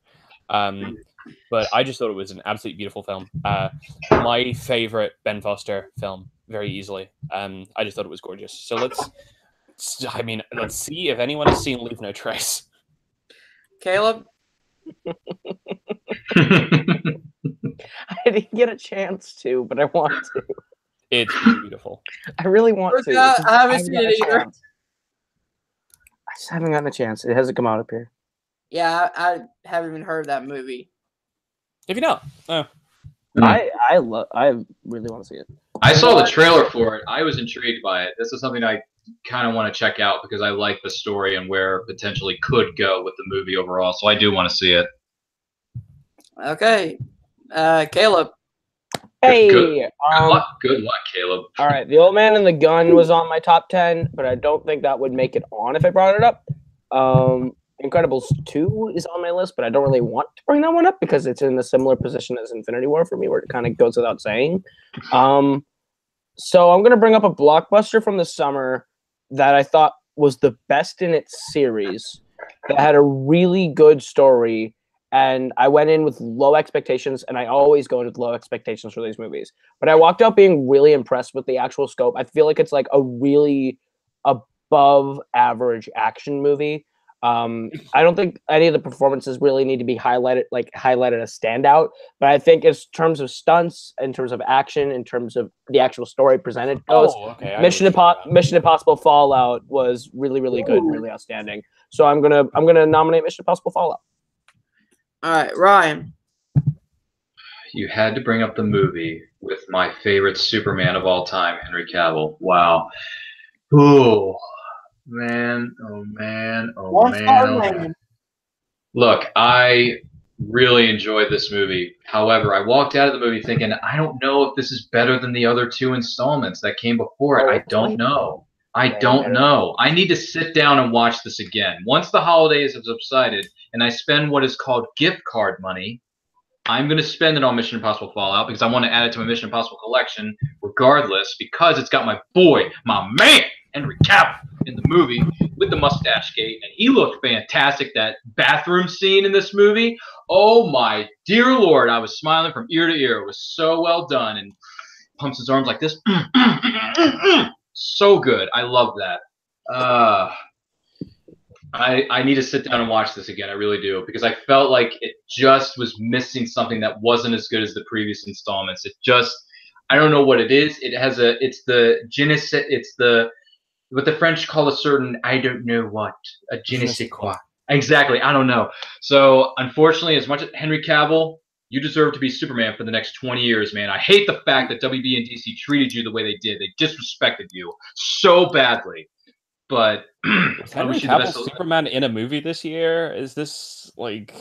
But I just thought it was an absolutely beautiful film. My favorite Ben Foster film, very easily. I just thought it was gorgeous. So let's see if anyone has seen Leave No Trace.
Caleb?
I didn't get a chance to, but I want to.
It's beautiful.
I really want to.
I haven't seen it either.
I just haven't gotten a chance. It hasn't come out up here.
Yeah, I haven't even heard of that movie.
If you don't,
I really want to see it.
I saw the trailer for it. I was intrigued by it. This is something I kind of want to check out because I like the story and where it potentially could go with the movie overall. So I do want to see it.
Okay. Caleb.
Hey.
Good luck, Caleb.
All right. The Old Man and the Gun was on my top 10, but I don't think that would make it on if I brought it up. Incredibles 2 is on my list, but I don't really want to bring that one up because it's in a similar position as Infinity War for me, where it kind of goes without saying. So I'm going to bring up a blockbuster from the summer that I thought was the best in its series, that had a really good story, and I went in with low expectations, and I always go in with low expectations for these movies. But I walked out being really impressed with the actual scope. I feel like it's like a really above average action movie. I don't think any of the performances really need to be highlighted as standout, but I think in terms of stunts, in terms of action, in terms of the actual story presented, Mission Impossible Fallout was really, really good, really outstanding. So I'm gonna nominate Mission Impossible Fallout.
All right, Ryan.
You had to bring up the movie with my favorite Superman of all time, Henry Cavill. Wow. Ooh. Man, oh man, oh man. Look, I really enjoyed this movie. However, I walked out of the movie thinking, I don't know if this is better than the other 2 installments that came before it. I don't know. I need to sit down and watch this again. Once the holidays have subsided and I spend what is called gift card money, I'm going to spend it on Mission Impossible Fallout because I want to add it to my Mission Impossible collection regardless, because it's got my boy, my man, Henry Cavill in the movie with the mustache gate, and he looked fantastic. That bathroom scene in this movie, oh my dear Lord, I was smiling from ear to ear. It was so well done, and pumps his arms like this. So good. I love that. I need to sit down and watch this again. I really do, because I felt like it just was missing something that wasn't as good as the previous installments. I don't know what it is. It's the je ne sais, it's the what the French call a certain I don't know what, a je ne sais quoi. Exactly, I don't know. So unfortunately, as much as Henry Cavill, you deserve to be Superman for the next 20 years, man. I hate the fact that WB and DC treated you the way they did. They disrespected you so badly. But
Henry Cavill Superman in a movie this year? Is this like,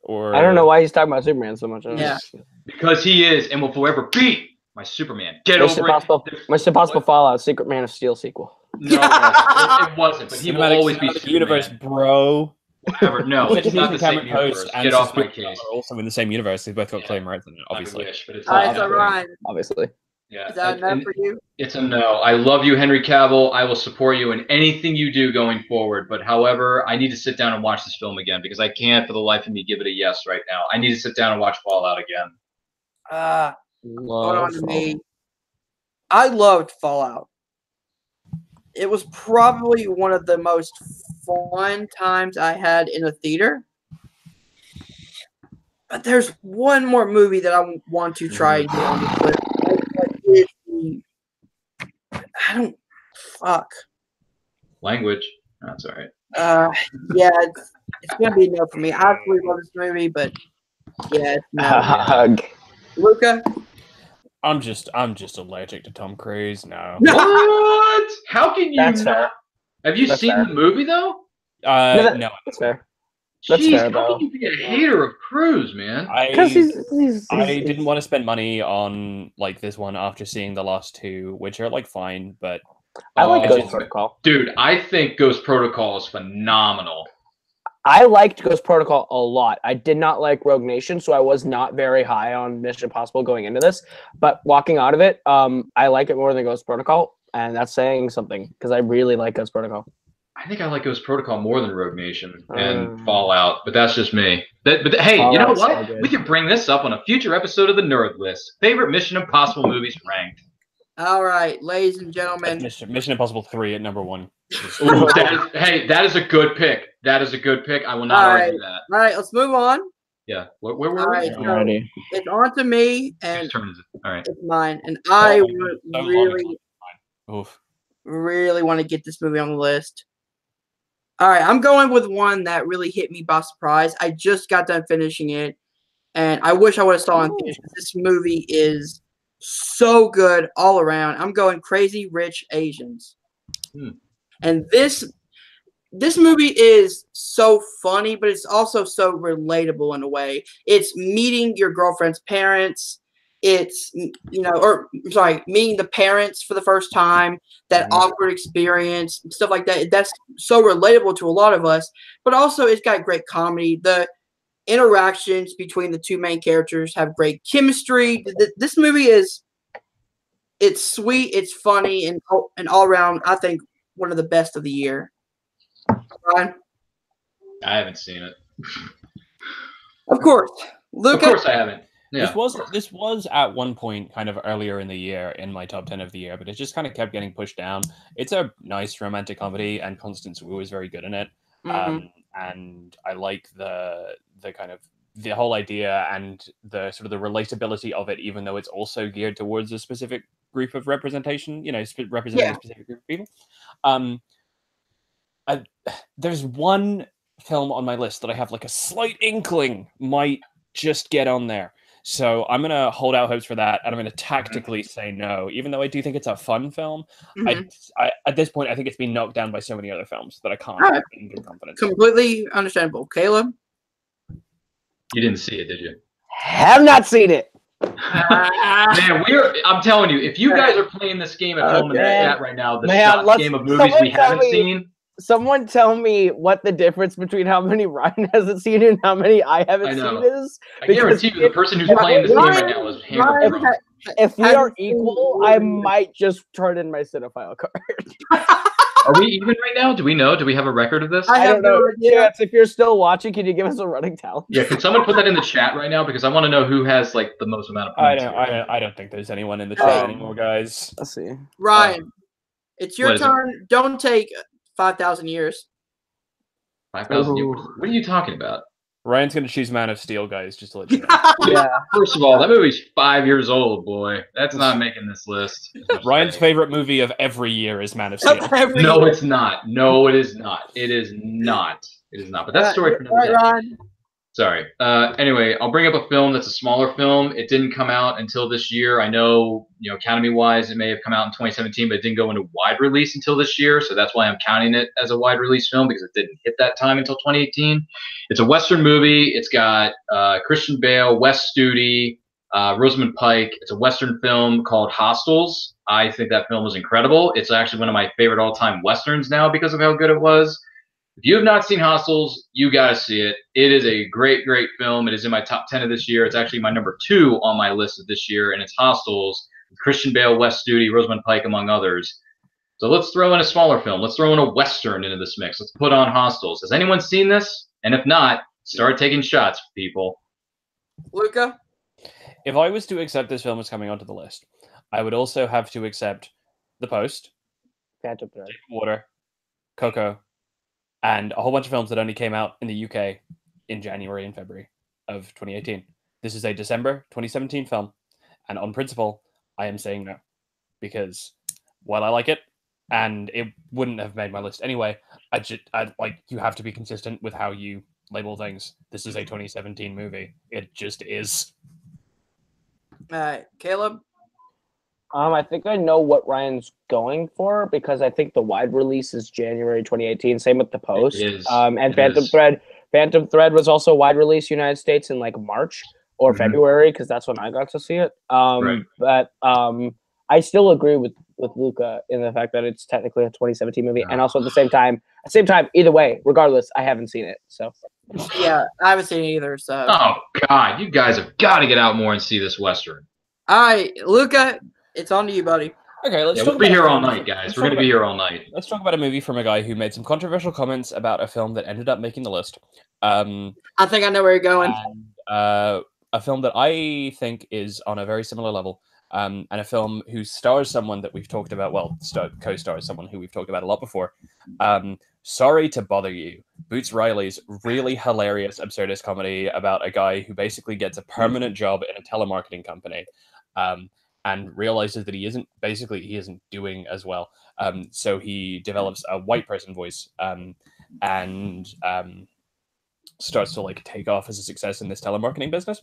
or
I don't know why he's talking about Superman so much.
Yeah,
because he is and will forever be my Superman. Get over it.
Mission Impossible Fallout, Secret Man of Steel sequel.
No, it wasn't. But he will always be Superman.
Universe, bro.
Whatever. No, it's not the same universe. Get off my case.
Are also in the same universe. They both got claim rights in it, obviously.
I wish, but it's
all right, so Ryan.
Obviously.
Yeah.
Is that enough for you?
It's a no. I love you, Henry Cavill. I will support you in anything you do going forward. But however, I need to sit down and watch this film again because I can't for the life of me give it a yes right now. I need to sit down and watch Fallout again.
Hold on to me. I loved Fallout. It was probably one of the most fun times I had in a theater. But there's one more movie that I want to try and get on the list. I don't. Fuck.
Language. That's all right.
Yeah, it's gonna be no for me. I absolutely love this movie, but yeah, it's no. Luca.
I'm just allergic to Tom Cruise now.
What? How can you
That's
not?
fair.
Have you
That's
seen
fair.
the movie though?
No.
That's fair. That's
Jeez,
fair,
how
though.
can you be a hater of Cruise, man?
Because
I didn't want to spend money on like this one after seeing the last two, which are like fine, but
I like
Oh,
Ghost Protocol.
Dude, I think Ghost Protocol is phenomenal.
I liked Ghost Protocol a lot. I did not like Rogue Nation, so I was not very high on Mission Impossible going into this. But walking out of it, I like it more than Ghost Protocol, and that's saying something because I really like Ghost Protocol.
I think I like Ghost Protocol more than Rogue Nation and Fallout, but that's just me. But hey, you know what?
So
we can bring this up on a future episode of the Nerd List. Favorite Mission Impossible movies ranked.
All right, ladies and gentlemen.
Mission Impossible 3 at number 1.
Ooh, that is a good pick. That is a good pick. I will not argue that.
All right, let's move on.
Yeah. Where were
All right,
we?
so it's on to me, and
Whose turn is it? All right.
it's mine. And I really want to get this movie on the list. All right, I'm going with one that really hit me by surprise. I just got done finishing it, and I wish I would have saw it in theaters. This movie is so good all around. I'm going Crazy Rich Asians. And this movie is so funny, but it's also so relatable in a way. It's meeting your girlfriend's parents. It's, meeting the parents for the first time, that awkward experience, stuff like that. That's so relatable to a lot of us, but also it's got great comedy. The interactions between the two main characters have great chemistry. This movie it's sweet, it's funny, and all around, I think, one of the best of the year. Ryan?
I haven't seen it.
Of course. Luca?
Of course I haven't. Yeah.
This was at one point kind of earlier in the year in my top 10 of the year, but it just kind of kept getting pushed down. It's a nice romantic comedy, and Constance Wu is very good in it. And I like the kind of the whole idea and the sort of the relatability of it, even though it's also geared towards a specific group of representation, representing a specific group of people. There's one film on my list that I have like a slight inkling might just get on there. So I'm going to hold out hopes for that, and I'm going to tactically say no, even though I do think it's a fun film. I at this point, I think it's been knocked down by so many other films that I can't in good confidence.
Completely understandable. Caleb?
You didn't see it, did you?
Have not seen it.
Man, I'm telling you, if you guys are playing this game at home in the chat right now, the shot game of movies we haven't seen.
Someone tell me what the difference between how many Ryan hasn't seen and how many I haven't seen is.
I guarantee you, the person who's playing this game right now is hammered drunk.
If we are equal, I might just turn in my cinephile card.
Are we even right now? Do we know? Do we have a record of this?
I don't know. Chance, if you're still watching, can you give us a running tally?
Yeah, can someone put that in the chat right now? Because I want to know who has like the most amount of points.
I don't think there's anyone in the chat anymore, guys.
Let's see.
Ryan, it's your turn. Don't take 5,000 years.
5,000 years? What are you talking about?
Ryan's going to choose Man of Steel, guys, just to let you know.
Yeah.
First of all, that movie's 5 years old, boy. That's not making this list.
Ryan's favorite movie of every year is Man of Steel.
No, it's not. No, it is not. It is not. It is not. But that's a story for another day.
Ryan.
Sorry. Anyway, I'll bring up a film that's a smaller film. It didn't come out until this year. I know, Academy-wise, it may have come out in 2017, but it didn't go into wide release until this year. So that's why I'm counting it as a wide release film, because it didn't hit that time until 2018. It's a Western movie. It's got Christian Bale, Wes Studi, Rosamund Pike. It's a Western film called Hostiles. I think that film was incredible. It's actually one of my favorite all-time Westerns now because of how good it was. If you have not seen Hostiles, you got to see it. It is a great, great film. It is in my top 10 of this year. It's actually my number 2 on my list of this year, and it's Hostiles with Christian Bale, Wes Studi, Rosamund Pike, among others. So let's throw in a smaller film. Let's throw in a Western into this mix. Let's put on Hostiles. Has anyone seen this? And if not, start taking shots, people.
Luca?
If I was to accept this film as coming onto the list, I would also have to accept The Post,
Phantom Thread,
Water, Coco, and a whole bunch of films that only came out in the UK in January and February of 2018. This is a December 2017 film, and on principle, I am saying no. Because while I like it, and it wouldn't have made my list anyway, you have to be consistent with how you label things. This is a 2017 movie. It just is.
All right, Caleb?
I think I know what Ryan's going for, because I think the wide release is January 2018. Same with The Post. And Phantom Thread. Phantom Thread was also wide release United States in like March or February, because that's when I got to see it.
Right.
But I still agree with Luca in the fact that it's technically a 2017 movie, and also at the same time, either way, regardless, I haven't seen it. So
yeah, I haven't seen it either. So
oh God, you guys have got to get out more and see this Western.
All right, Luca, it's on to you, buddy.
Okay,
we'll be here all night, guys. We're going to be here all night.
Let's talk about a movie from a guy who made some controversial comments about a film that ended up making the list.
I think I know where you're going.
And, a film that I think is on a very similar level, and a film who stars someone that we've talked about, co-stars someone who we've talked about a lot before. Sorry to Bother You. Boots Riley's really hilarious absurdist comedy about a guy who basically gets a permanent job in a telemarketing company. And realizes that he isn't doing as well. So he develops a white person voice and starts to take off as a success in this telemarketing business.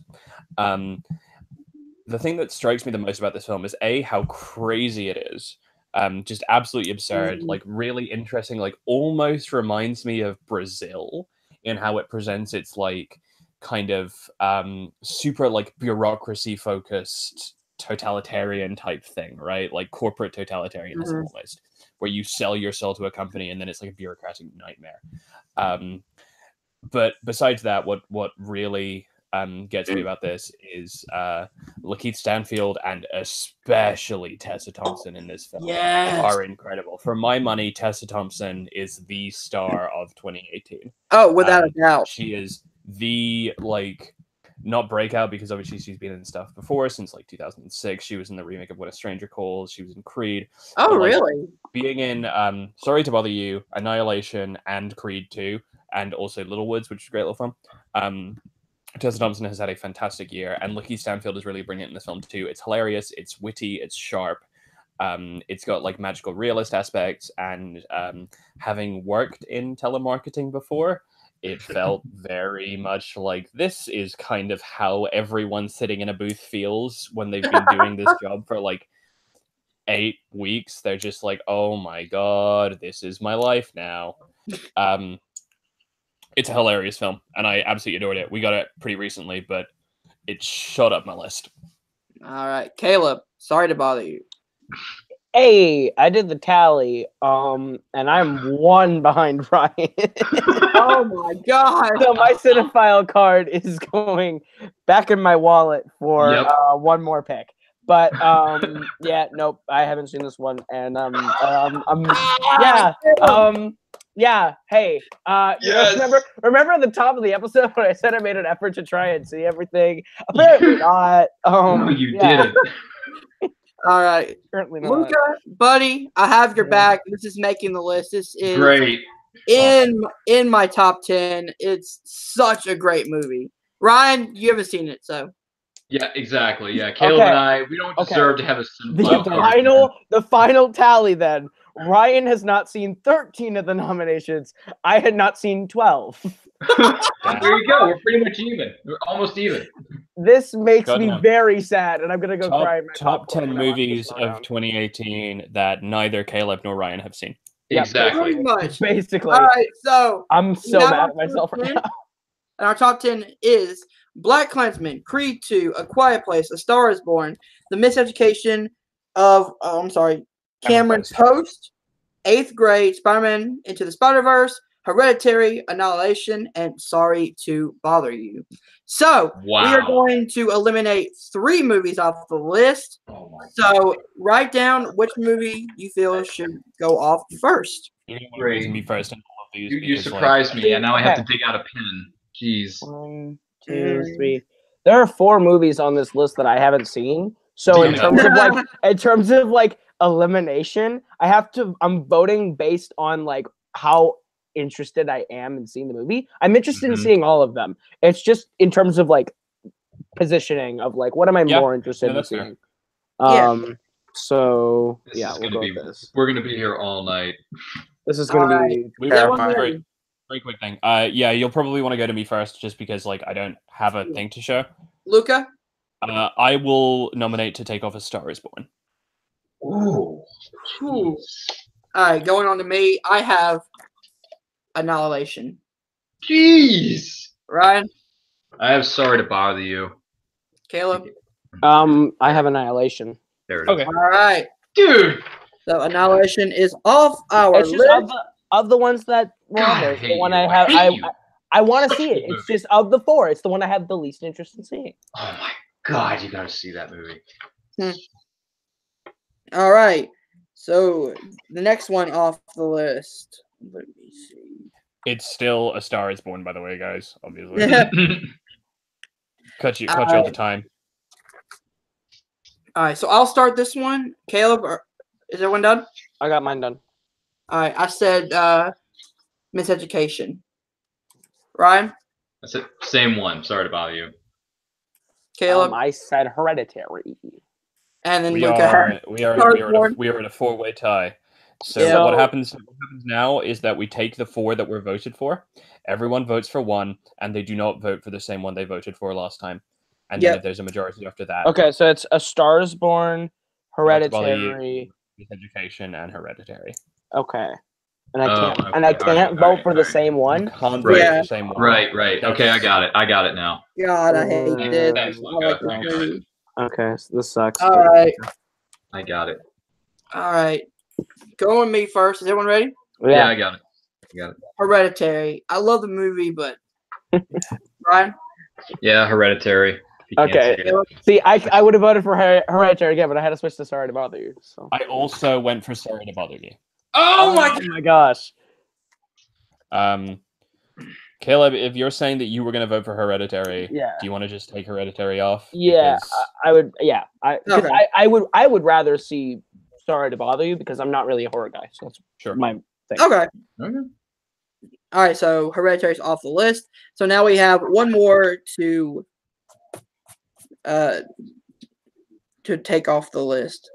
The thing that strikes me the most about this film is how crazy it is. Just absolutely absurd, really interesting, almost reminds me of Brazil in how it presents its kind of super bureaucracy focused totalitarian type thing, right? Like corporate totalitarianism almost, where you sell your soul to a company and then it's like a bureaucratic nightmare. But besides that, what really gets me about this is Lakeith Stanfield and especially Tessa Thompson in this film are incredible. For my money, Tessa Thompson is the star of 2018.
Oh, without a doubt.
She is the not breakout, because obviously she's been in stuff before since 2006. She was in the remake of When a Stranger Calls. She was in Creed.
Oh, really?
Being in Sorry to Bother You, Annihilation, and Creed 2, and also Little Woods, which is a great little film. Tessa Thompson has had a fantastic year, and Lakeith Stanfield is really brilliant in this film too. It's hilarious, it's witty, it's sharp. It's got magical realist aspects, and having worked in telemarketing before, it felt very much like this is kind of how everyone sitting in a booth feels when they've been doing this job for 8 weeks. They're just oh my God, this is my life now. It's a hilarious film, and I absolutely adored it. We got it pretty recently, but it shot up my list.
All right, Caleb, Sorry to Bother You.
Hey, I did the tally, and I'm 1 behind Ryan.
Oh my God!
So my cinephile card is going back in my wallet for 1 more pick. But yeah, nope, I haven't seen this one, and yeah. Hey,
yes.
remember at the top of the episode when I said I made an effort to try and see everything? Apparently not.
No, you didn't.
All right,
currently not.
Luca, buddy, I have your back. This is making the list. This is
great.
in my top 10. It's such a great movie. Ryan, you haven't seen it, so
Yeah, exactly. Yeah, Caleb and I, we don't deserve to have a
the final tally then. Ryan has not seen 13 of the nominations. I had not seen 12.
There you go. We're pretty much even. We're almost even.
This makes me very sad, and I'm gonna go cry.
Top 10 movies of 2018 that neither Caleb nor Ryan have seen.
Exactly.
pretty much.
Basically.
All right, so
I'm so mad at myself right now.
And our top 10 is Black Klansman, Creed 2, A Quiet Place, A Star is Born, The Miseducation of, Cameron Post, 8th Grade, Spider-Man Into the Spider-Verse, Hereditary, Annihilation, and Sorry to Bother You. So, we are going to eliminate 3 movies off the list. So, write down which movie you feel should go off first.
Me first in all of these.
You surprised me, and now I have to dig out a pen. Jeez.
1, 2, 3. There are 4 movies on this list that I haven't seen. So in terms of like elimination, I'm voting based on like how interested I am in seeing the movie. I'm interested in seeing all of them. It's just in terms of like positioning of like what am I more interested in seeing. So we'll go with this.
We're gonna be here all night.
This is gonna be
terrifying. Very quick thing. You'll probably want to go to me first, just because like I don't have a thing to show.
Luca?
I will nominate To Take Off A Star Is Born.
Ooh.
All right, going on to me. I have Annihilation.
Jeez.
Ryan?
I have Sorry to Bother You.
Caleb?
I have Annihilation.
There it is.
Okay. All right.
Dude.
So Annihilation is off our list.
Of the ones that were on there, the one I have, I want to see it. It's just of the 4, it's the one I have the least interest in seeing.
Oh my God, you gotta see that movie.
All right. So the next one off the list. Let me see.
It's still A Star Is Born, by the way, guys. Obviously. cut you all the time.
All right. So I'll start this one. Caleb, is everyone done?
I got mine done.
All right. I said Miseducation. Ryan?
I said same one. Sorry to bother you.
Caleb?
I said Hereditary.
And then
we
Luca
are
in
a 4-way tie. So what happens now is that we take the 4 that were voted for. Everyone votes for one, and they do not vote for the same one they voted for last time. And then if there's a majority after that.
Okay, so it's A Star Is Born, Hereditary,
Education, and Hereditary.
Okay. And I can't vote for the same one.
You can't vote for the same one.
Right. Okay, I got it now.
God, I hate this.
Okay, so this sucks.
All right.
I got it.
All right. Go with me first. Is everyone ready?
Yeah, I got it.
Hereditary. I love the movie, but Ryan?
Yeah, Hereditary.
Okay. See, I would have voted for Hereditary again, but I had to switch to Sorry to Bother You. So
I also went for Sorry to Bother You.
Oh
my gosh.
Caleb, if you're saying that you were going to vote for Hereditary, do you want to just take Hereditary off?
Yeah, I would. Yeah, I would rather see Sorry to Bother You because I'm not really a horror guy, so that's my thing.
Okay. All right, so Hereditary's off the list. So now we have one more to take off the list.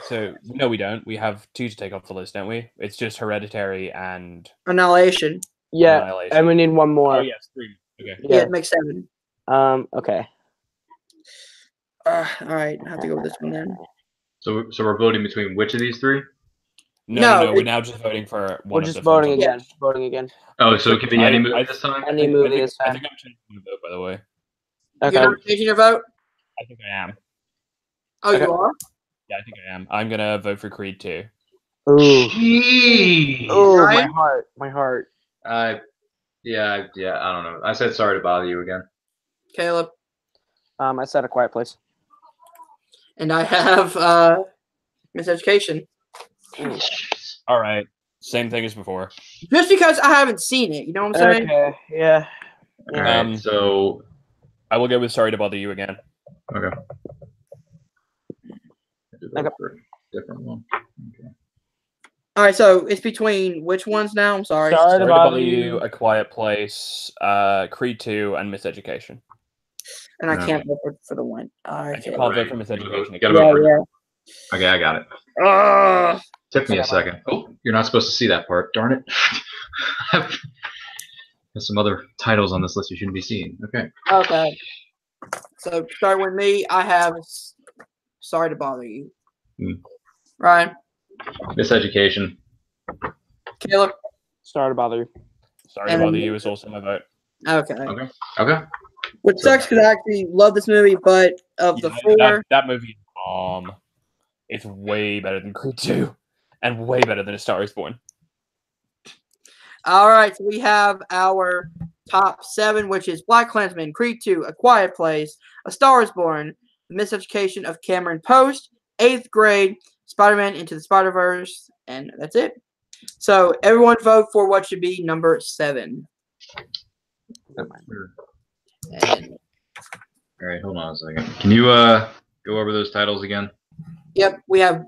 So no, we don't. We have 2 to take off the list, don't we? It's just Hereditary and
Annihilation.
Yeah,
Annihilation.
and we need one more.
Oh yes, 3. Okay.
Yeah, it makes 7.
Okay.
All right, I have to go with this one then.
So we're voting between which of these 3?
No. We're now just voting for one.
We're just voting again. Voting again.
Oh, so it can be any movie this time.
Any movie is fine.
I think I'm changing my vote, by the way.
Okay. You're not changing your vote?
I think I am.
Oh, you are?
Yeah, I think I am. I'm gonna vote for Creed 2.
Ooh.
Jeez.
Ooh, my heart.
Yeah, I don't know. I said Sorry to Bother You again.
Caleb?
I said A Quiet Place.
And I have Miseducation.
All right. Same thing as before.
Just because I haven't seen it, you know what I'm saying?
Okay, yeah.
All right, so
I will go with Sorry to Bother You again.
Okay. Different one. Okay.
All right, so it's between which ones now? I'm sorry.
Sorry
Sorry
to
to
bother
Bother
you.
You, A Quiet Place, Creed 2, and Miseducation.
And I
No.
can't vote for the one.
I
Okay.
can't vote for Miseducation.
Gotta
Yeah,
vote for it.
yeah.
Okay, I got it. Took me a second. Oh, you're not supposed to see that part. Darn it. There's some other titles on this list you shouldn't be seeing. Okay.
Okay. So starting with me, I have Sorry to Bother You. Ryan,
Miseducation.
Caleb.
Sorry to bother you.
Sorry to
And-
Bother You is also my vote.
Okay.
Okay. Okay.
Which sucks because I actually love this movie, but of the
Yeah,
four,
that movie is bomb. It's way better than Creed 2, and way better than A Star Is Born.
all right, so we have our top 7, which is Black Klansman, Creed 2, A Quiet Place, A Star Is Born, The Miseducation of Cameron Post, 8th Grade, Spider-Man Into the Spider-Verse, and that's it. So everyone vote for what should be number 7.
Sure.
And,
All right, hold on a second. Can you go over those titles again?
yep, we have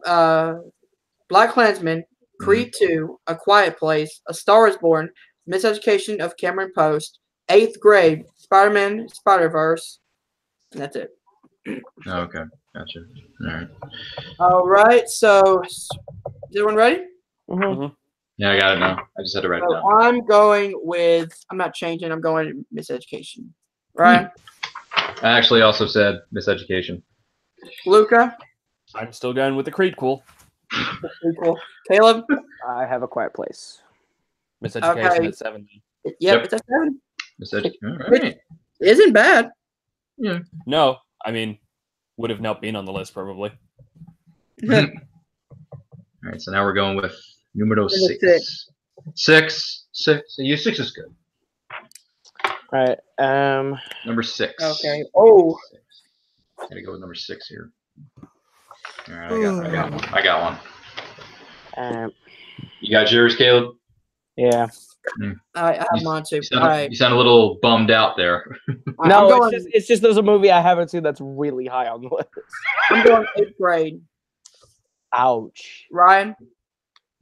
Black Klansman, Creed 2, A Quiet Place, A Star Is Born, Miseducation of Cameron Post, 8th Grade, Spider-Man Spider-Verse, and that's it.
Oh, okay, gotcha. All right.
All right, so is everyone ready?
Yeah, I got it now. I just had to write it
So
down.
I'm going with, I'm not changing, I'm going Miseducation. Ryan,
I actually also said Miseducation.
Luca,
I'm still going with the Creed cool.
equal. Caleb,
I have A Quiet Place.
Miseducation
Okay.
at 7.
yep, it's a 7.
All right.
Isn't bad.
Yeah.
No, I mean, would have not been on the list probably.
All right, so now we're going with numero
Number
6. 6. 6. You 6 is good.
All right.
Number 6.
Okay. Oh,
Gotta go with number 6 here. All right, I got one. You got yours, Caleb?
Yeah.
I have mine too.
You sound,
All right.
you sound a little bummed out there.
No,
I'm going,
it's just there's a movie I haven't seen that's really high on the list.
I'm going 8th Grade.
Ouch.
Ryan,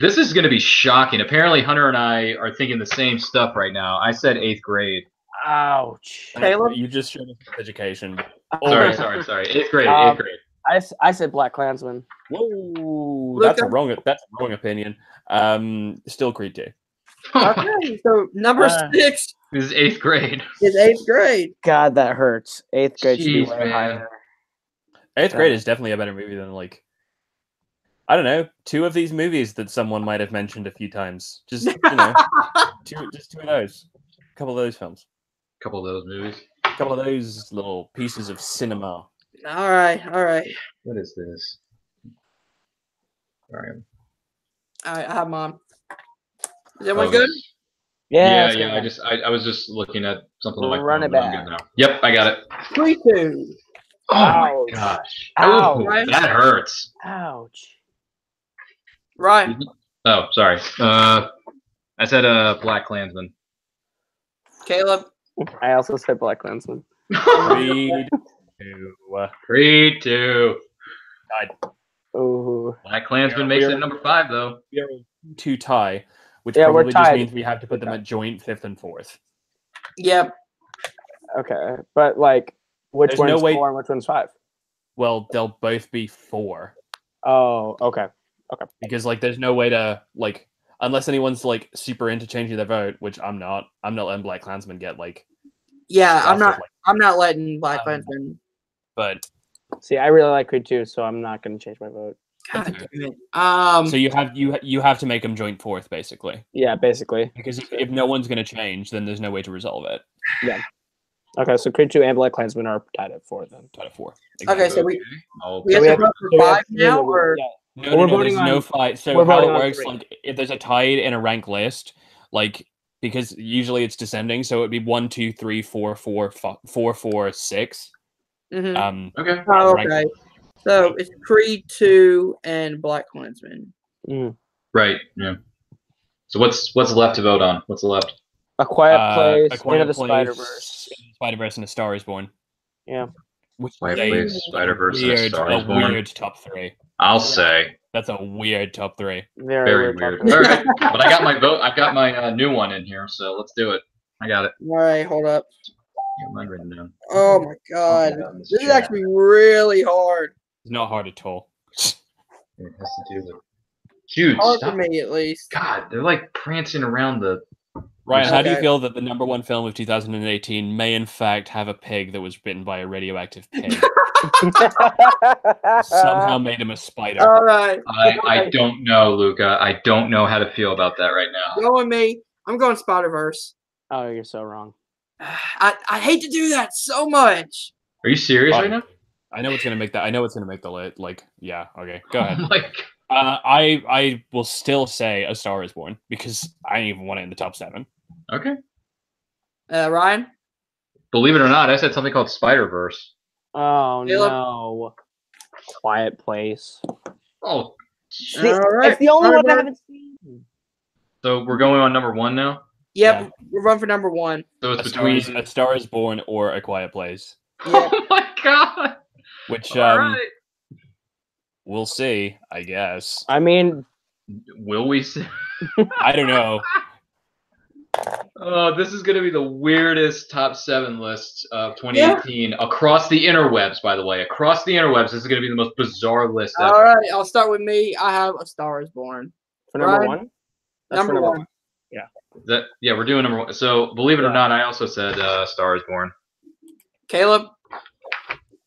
This is going to be shocking. Apparently, Hunter and I are thinking the same stuff right now. I said 8th grade.
Ouch.
Caleb?
You just showed us education.
Sorry. 8th grade. 8th grade.
I said Black Klansman.
Whoa,
Luca?
that's a wrong opinion. Still Creed 2.
Okay, so number 6
This is 8th grade.
is 8th Grade.
God, that hurts. 8th grade should be
Jeez,
way
man.
higher.
8th Grade is definitely a better movie than like, I don't know, 2 of these movies that someone might have mentioned a few times. Just two of those, a couple of those films,
A couple of those movies.
a couple of those little pieces of cinema.
All right.
What is this? All right.
I have mine. Is everyone good?
Yeah.
Yeah. I was just looking at something on my
Run
phone.
it
but I'm
back.
good now. Yep, I got it.
Creed 2.
Oh my
Ouch.
gosh.
Ouch.
Ooh, that hurts.
Ouch.
Ryan,
Oh, sorry. I said Black Klansman.
Caleb,
I also said Black Klansman.
Creed 2.
Creed 2.
Ooh.
Black Klansman makes it number 5 though.
We are a 2 tie, which
Yeah, we're
probably just
tied.
means we have to put them at joint 5th and 4th.
yep.
Okay, but like, which
There's
one's
no way-
4 and which one's 5?
Well, they'll both be 4
Oh, okay.
because like there's no way to like unless anyone's like super into changing their vote, which I'm not. I'm not letting Black Klansman get like.
Yeah, I'm
stuff
not.
with, like,
I'm not letting Black Klansman.
But
See, I really like Creed 2, so I'm not going to change my vote.
God damn it.
so you have to make them joint 4th basically
Yeah, basically.
because if no one's going to change, then there's no way to resolve it.
Okay, so Creed 2 and Black Klansman are tied at 4 then.
Tied at 4.
Okay, so we
I'll-
we have
we
to
have-
vote for
So we have
5
three
now,
that we-
or
yeah.
No,
We're
there's
voting
no
on-
fight. So
we're
how
voting
it
on
works,
3.
like if there's a tied in a rank list, like because usually it's descending, so it'd be 1, 2, 3, 4, 4, 4, 4, 6.
Mhm.
Okay.
Oh,
rank-
okay. So it's Creed 2 and Black Klansman.
Right. Yeah. So what's left to vote on? What's left?
A Quiet Place,
A Quiet
Into the
Place,
Spider-Verse.
Spider-Verse, and A Star Is Born.
Yeah.
Which
Quiet
is
Place, Spider-Verse, and
weird,
Star is
a
Born.
weird top 3.
I'll say.
That's a weird top 3.
Very weird. All right, but I got my vote. I've got my new one in here, so let's do it. I got it.
All right, hold up.
Got mine written down.
Oh my god,
Oh,
this is actually really hard.
It's not hard at all.
It has to do with. Dude,
Hard
stop.
for me at least.
God, they're like prancing around the.
Ryan, how do you
Okay.
feel that the #1 film of 2018 may in fact have a pig that was bitten by a radioactive pig? Somehow made him a spider.
All right,
I don't know, Luca. I don't know how to feel about that right now.
go with me. I'm going Spider-Verse.
Oh, you're so wrong.
I hate to do that so much.
Are you serious right
Fine.
now?
I know what's gonna make that. I know what's gonna make the lit. Like, yeah, okay, go ahead.
Oh my God.
I will still say A Star Is Born because I didn't even want it in the top 7.
Okay.
Ryan?
Believe it or not, I said something called Spider-Verse.
Oh
Caleb?
no. Quiet Place.
Oh,
See,
All right.
it's the only
All
one I
right.
haven't seen.
so we're going on #1 now.
Yep,
Yeah.
we're running for #1.
So it's
A Star, is,
between.
A Star Is Born or A Quiet Place,
Yeah.
Oh my God!
which
All right.
we'll see. I guess.
I mean,
Will we see?
I don't know.
Oh, this is going to be the weirdest top 7 list of 2018 across the interwebs. By the way, across the interwebs, this is going to be the most bizarre list ever.
All right, I'll start with me. I have A Star Is Born.
for number
Ryan?
1? That's for
Number 1.
Yeah, we're doing #1. So believe it or not, I also said Star Is Born.
Caleb?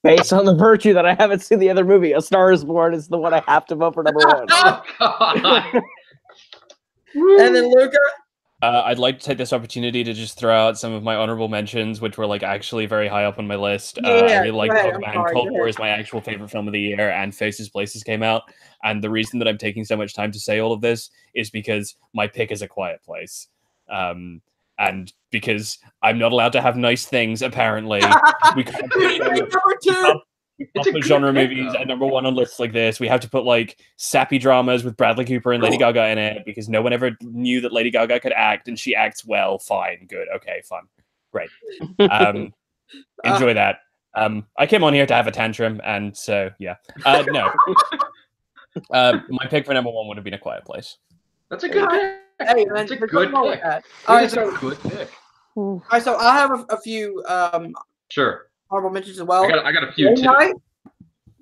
Based on the virtue that I haven't seen the other movie, A Star Is Born is the one I have to vote for number 1.
Oh God!
And then Luca?
I'd like to take this opportunity to just throw out some of my honorable mentions, which were like actually very high up on my list. I
Yeah,
really like
go ahead,
Dogman.
I'm sorry,
Cold
go
War
ahead.
is my actual favorite film of the year, and Faces Places came out. And the reason that I'm taking so much time to say all of this is because my pick is A Quiet Place. And because I'm not allowed to have nice things, apparently. We can't
Who's
put,
number 2?
we can't put genre movies at #1 on lists like this. We have to put like sappy dramas with Bradley Cooper and Lady Gaga in it because no one ever knew that Lady Gaga could act, and she acts well. Fine, good, okay, fun, great. Enjoy that. I came on here to have a tantrum, and so yeah. No. My pick for #1 would have been A Quiet Place.
That's a good pick.
Hey, man,
That's a
there's
good
nothing wrong with
pick.
that. All right,
It's
so,
a good pick.
all right, so I have a few
Sure.
honorable mentions as well.
I got a few
Game
too.
night.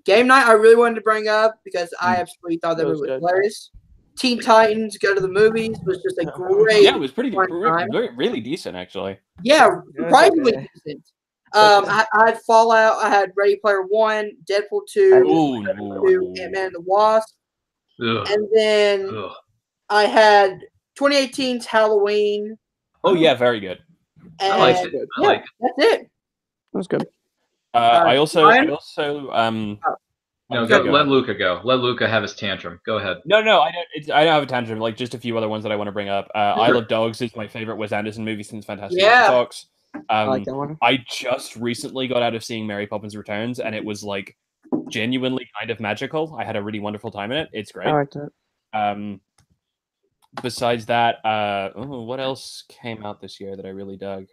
Game night, I really wanted to bring up because I absolutely thought that
That
movie
was
was
good.
hilarious. Teen Titans, Go to the Movies was just a great,
Yeah, it was pretty
fun time.
really decent actually.
yeah,
Yeah,
surprisingly
okay.
decent. I had Fallout, I had Ready Player One, Deadpool 2,
Ooh.
Ant-Man and the Wasp,
Ugh.
and then
Ugh.
I had 2018's Halloween.
Oh yeah, very good.
And
I like it. I like it.
that's it.
That was good.
I also
Ryan?
No,
go.
let Luca go. Let Luca have his tantrum. Go ahead.
No, I don't. I don't have a tantrum. Like just a few other ones that I want to bring up. I
Sure.
Love Dogs is my favorite Wes Anderson movie since Fantastic
Yeah.
Mr. Fox.
I like that one.
I just recently got out of seeing Mary Poppins Returns, and it was like genuinely kind of magical. I had a really wonderful time in it. It's great.
I liked it.
Besides that, what else came out this year that I really dug?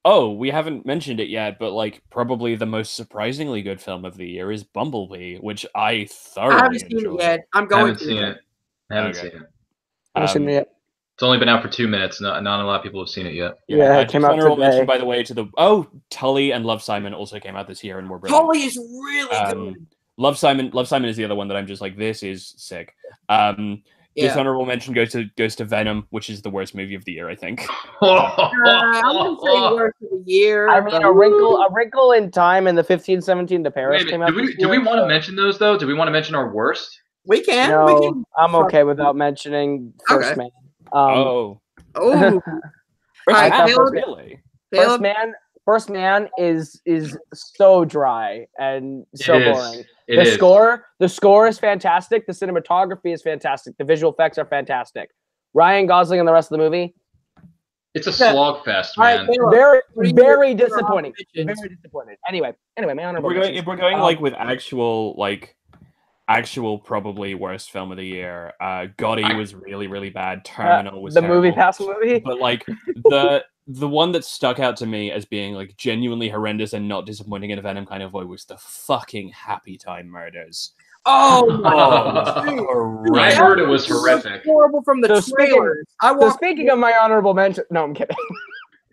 We haven't mentioned it yet, but like probably the most surprisingly good film of the year is Bumblebee, which I thoroughly
I haven't seen
enjoyed.
it yet. I'm
I
going
haven't
to.
seen it. I haven't
Okay.
seen it.
I haven't seen it yet.
It's only been out for 2 minutes. Not a lot of people have seen it yet.
Yeah, it
just
came out
honorable mention,
today.
by the way, to the Tully and Love Simon also came out this year and were brilliant.
Tully is really good.
Love Simon is the other one that I'm just like, this is sick.
Yeah.
Dishonorable mention goes to Venom, which is the worst movie of the year, I think.
I wouldn't say worst of the year.
I mean,
but-
a wrinkle in time, and the 1517 to Paris
Wait,
came out.
do we want to mention those though? Do we want to mention our worst?
We can.
No,
We can.
I'm okay without mentioning First
Okay.
Man.
Oh,
Oh,
I thought
Caleb,
really?
Caleb,
First Man is so dry and so
It is.
boring.
It
The
is.
score is fantastic. The cinematography is fantastic. The visual effects are fantastic. Ryan Gosling and the rest of the movie,
It's a slog fest,
All right,
man.
Caleb,
very
what are your
very disappointing.
mentions?
Very disappointed. Anyway, my honorable
If
mentions.
we're going
Um,
like with actual probably worst film of the year. Gotti was really really bad. Terminal was
the
terrible.
movie pass movie.
But like the the one that stuck out to me as being like genuinely horrendous and not disappointing in a Venom kind of way was the fucking Happy Time Murders.
Oh,
I heard it was horrific.
Horrible from the trailers.
Speaking of my honorable mention, no, I'm kidding.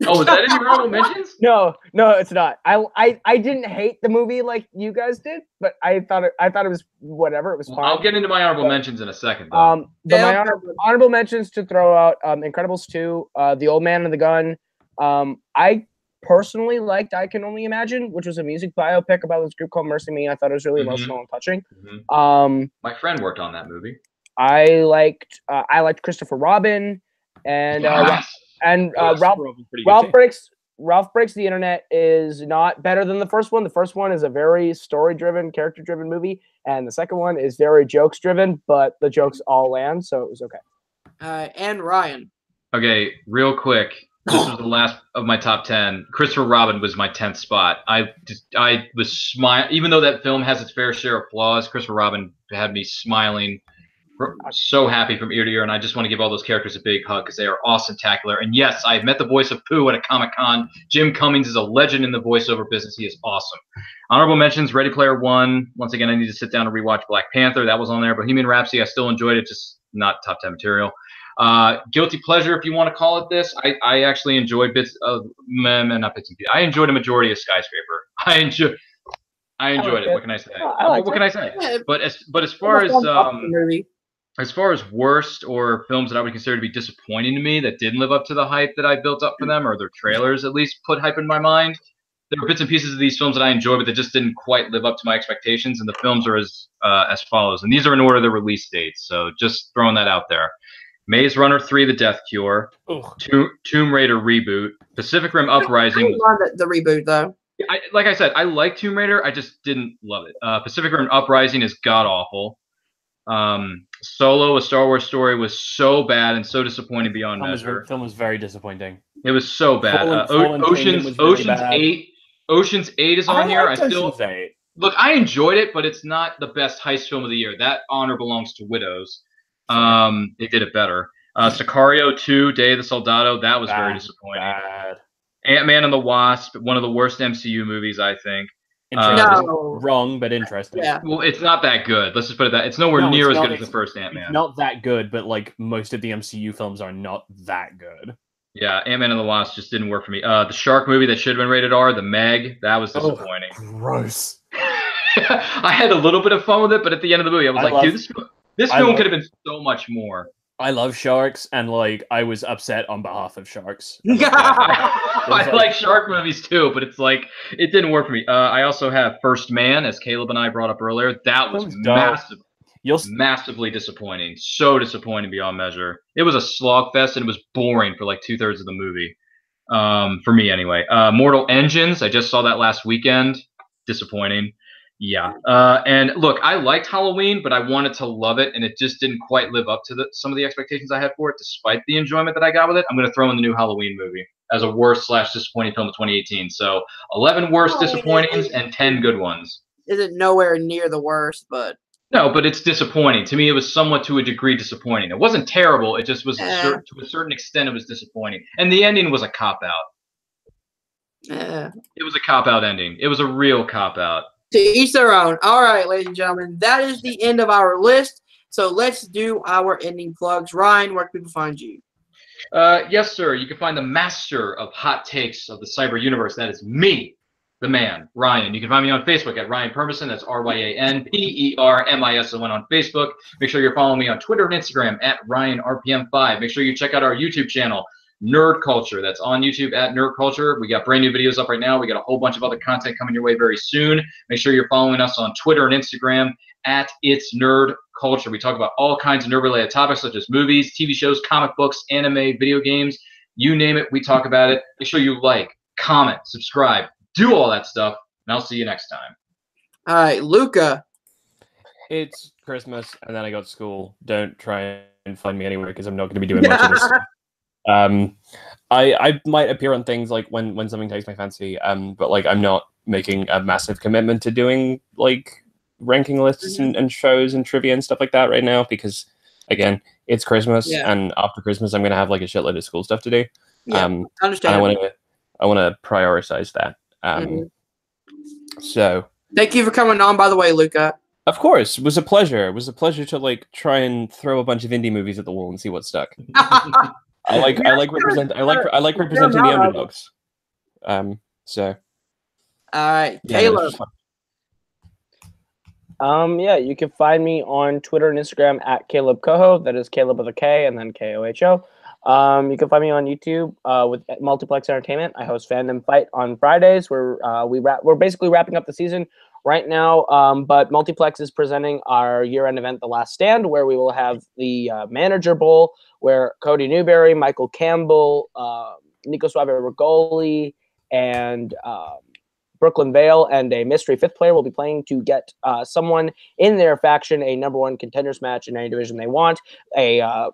Oh, was that in your honorable mentions?
No, it's not. I didn't hate the movie like you guys did, but I thought it was whatever. It was fine.
I'll get into my honorable mentions in a second. Though.
My honorable mentions to throw out: Incredibles 2, The Old Man and the Gun. I personally liked I Can Only Imagine, which was a music biopic about this group called Mercy Me. I thought it was really emotional and touching.
My friend worked on that movie.
I liked Christopher Robin and Ralph Breaks the Internet is not better than the first one. The first one is a very story-driven, character-driven movie, and the second one is very jokes-driven, but the jokes all land, so it was okay.
And Ryan.
Okay, real quick. This was the last of my top 10. Christopher Robin was my 10th spot. I was smiling, even though that film has its fair share of flaws. Christopher Robin had me smiling, so happy from ear to ear, and I just want to give all those characters a big hug because they are awesome-tacular. And yes, I met the voice of Pooh at a Comic-Con. Jim Cummings is a legend in the voiceover business. He is awesome. Honorable mentions: Ready Player One. Once again, I need to sit down and rewatch Black Panther. That was on there. Bohemian Rhapsody, I still enjoyed it, just not top 10 material. Guilty pleasure, if you want to call it this. I actually enjoyed not bits and pieces. I enjoyed a majority of Skyscraper. I enjoyed it. What can I say? What can I say?
Yeah,
but as far as worst or films that I would consider to be disappointing to me that didn't live up to the hype that I built up for them, or their trailers at least put hype in my mind, there were bits and pieces of these films that I enjoyed, but that just didn't quite live up to my expectations. And the films are as follows, and these are in order of the release dates. So just throwing that out there. Maze Runner 3: The Death Cure, Tomb Raider reboot, Pacific Rim Uprising.
I love the reboot though.
Like I said, I like Tomb Raider. I just didn't love it. Pacific Rim Uprising is god awful. Solo: A Star Wars Story was so bad and so disappointing beyond measure.
The film was very disappointing.
It was so bad. Ocean's 8 is on here. Look, I enjoyed it, but it's not the best heist film of the year. That honor belongs to Widows. They did it better. Sicario 2: Day of the Soldado, that was very disappointing. Ant-Man and the Wasp, one of the worst MCU movies, I think.
Wrong, but interesting.
Yeah.
Well, it's not that good. Let's just put it that. It's nowhere near as good as the first Ant-Man.
Not that good, but like most of the MCU films are not that good.
Yeah, Ant-Man and the Wasp just didn't work for me. The shark movie that should have been rated R, The Meg, that was disappointing.
Gross.
I had a little bit of fun with it, but at the end of the movie, I was dude, this film could have been so much more.
I love sharks, and like I was upset on behalf of sharks.
I like shark movies too, but it's like it didn't work for me. I also have First Man, as Caleb and I brought up earlier. That was massively disappointing. So disappointing beyond measure. It was a slog fest, and it was boring for like 2/3 of the movie. For me anyway. Mortal Engines. I just saw that last weekend. Disappointing. Yeah. And look, I liked Halloween, but I wanted to love it, and it just didn't quite live up to some of the expectations I had for it, despite the enjoyment that I got with it. I'm going to throw in the new Halloween movie as a worst/disappointing film of 2018. So 11 worst disappointings and 10 good ones.
Isn't nowhere near the worst, but
no, but it's disappointing. To me, it was somewhat to a degree disappointing. It wasn't terrible. It just was to a certain extent, it was disappointing. And the ending was a cop-out. It was a cop-out ending. It was a real cop-out.
To each their own. All right, ladies and gentlemen, that is the end of our list. So let's do our ending plugs. Ryan, where can people find you?
Yes, sir. You can find the master of hot takes of the cyber universe. That is me, the man, Ryan. You can find me on Facebook at Ryan Permison. That's RyanPermison on Facebook. Make sure you're following me on Twitter and Instagram at RyanRPM5. Make sure you check out our YouTube channel, Nerd Culture. That's on YouTube at Nerd Culture. We got brand new videos up right now. We got a whole bunch of other content coming your way very soon. Make sure you're following us on Twitter and Instagram at It's Nerd Culture. We talk about all kinds of nerd-related topics such as movies, TV shows, comic books, anime, video games. You name it, we talk about it. Make sure you like, comment, subscribe, do all that stuff, and I'll see you next time.
All right, Luca.
It's Christmas, and then I go to school. Don't try and find me anywhere because I'm not going to be doing much of this. I might appear on things like when something takes my fancy, but like I'm not making a massive commitment to doing like ranking lists and shows and trivia and stuff like that right now because again it's Christmas and after Christmas I'm gonna have like a shitload of school stuff to do.
Yeah, understand.
I want to prioritize that. So
thank you for coming on, by the way, Luca.
Of course, it was a pleasure. It was a pleasure to like try and throw a bunch of indie movies at the wall and see what stuck. I like representing the underdogs. So.
All right, Caleb.
Yeah, you can find me on Twitter and Instagram at Caleb Coho. That is Caleb with a K and then KOHO. You can find me on YouTube with Multiplex Entertainment. I host Fandom Fight on Fridays. We're basically wrapping up the season right now, but Multiplex is presenting our year-end event, The Last Stand, where we will have the Manager Bowl, where Cody Newberry, Michael Campbell, Nico Suave Rigoli, and Brooklyn Vale and a mystery fifth player will be playing to get someone in their faction a #1 contenders match in any division they want. A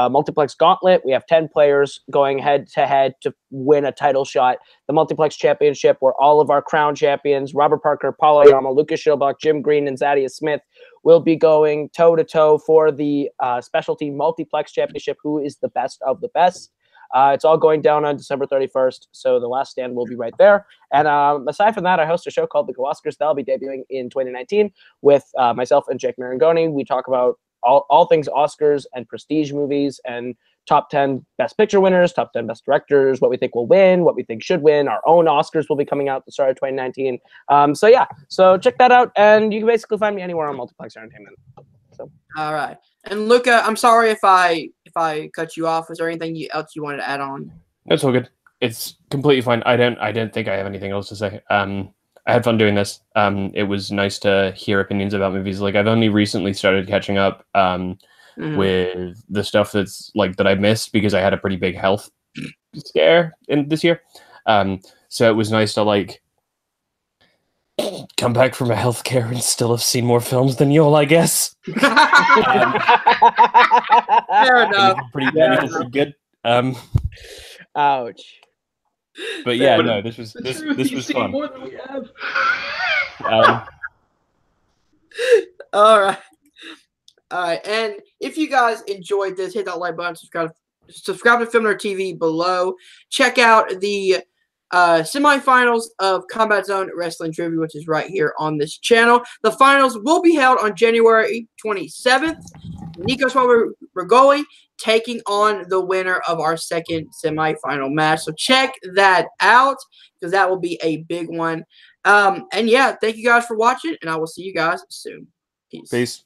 multiplex gauntlet. We have 10 players going head to head to win a title shot. The multiplex championship, where all of our crown champions, Robert Parker, Paul Oyama, Lucas Schilbach, Jim Green, and Zadius Smith, will be going toe to toe for the specialty multiplex championship. Who is the best of the best? It's all going down on December 31st, so The Last Stand will be right there. And aside from that, I host a show called The Go Oscars that'll be debuting in 2019 with myself and Jake Marangoni. We talk about all things Oscars and prestige movies and top 10 best picture winners, top 10 best directors, what we think will win, what we think should win. Our own Oscars will be coming out at the start of 2019. So check that out, and you can basically find me anywhere on Multiplex Entertainment. So.
All right. And Luca, I'm sorry if I cut you off. Was there anything else you wanted to add on?
That's all good. It's completely fine. I don't think I have anything else to say. I had fun doing this. It was nice to hear opinions about movies. Like, I've only recently started catching up with the stuff that I missed because I had a pretty big health scare in this year. So it was nice to come back from a healthcare and still have seen more films than you all, I guess.
Fair enough.
Pretty good.
Ouch.
But yeah, no, this was fun.
More than we have.
All right. And if you guys enjoyed this, hit that like button, subscribe to Film Nerd TV below. Check out the semifinals of Combat Zone Wrestling Trivia, which is right here on this channel. The finals will be held on January 27th. Nico Suave Rigoli taking on the winner of our second semifinal match. So check that out because that will be a big one. And yeah, thank you guys for watching, and I will see you guys soon. Peace.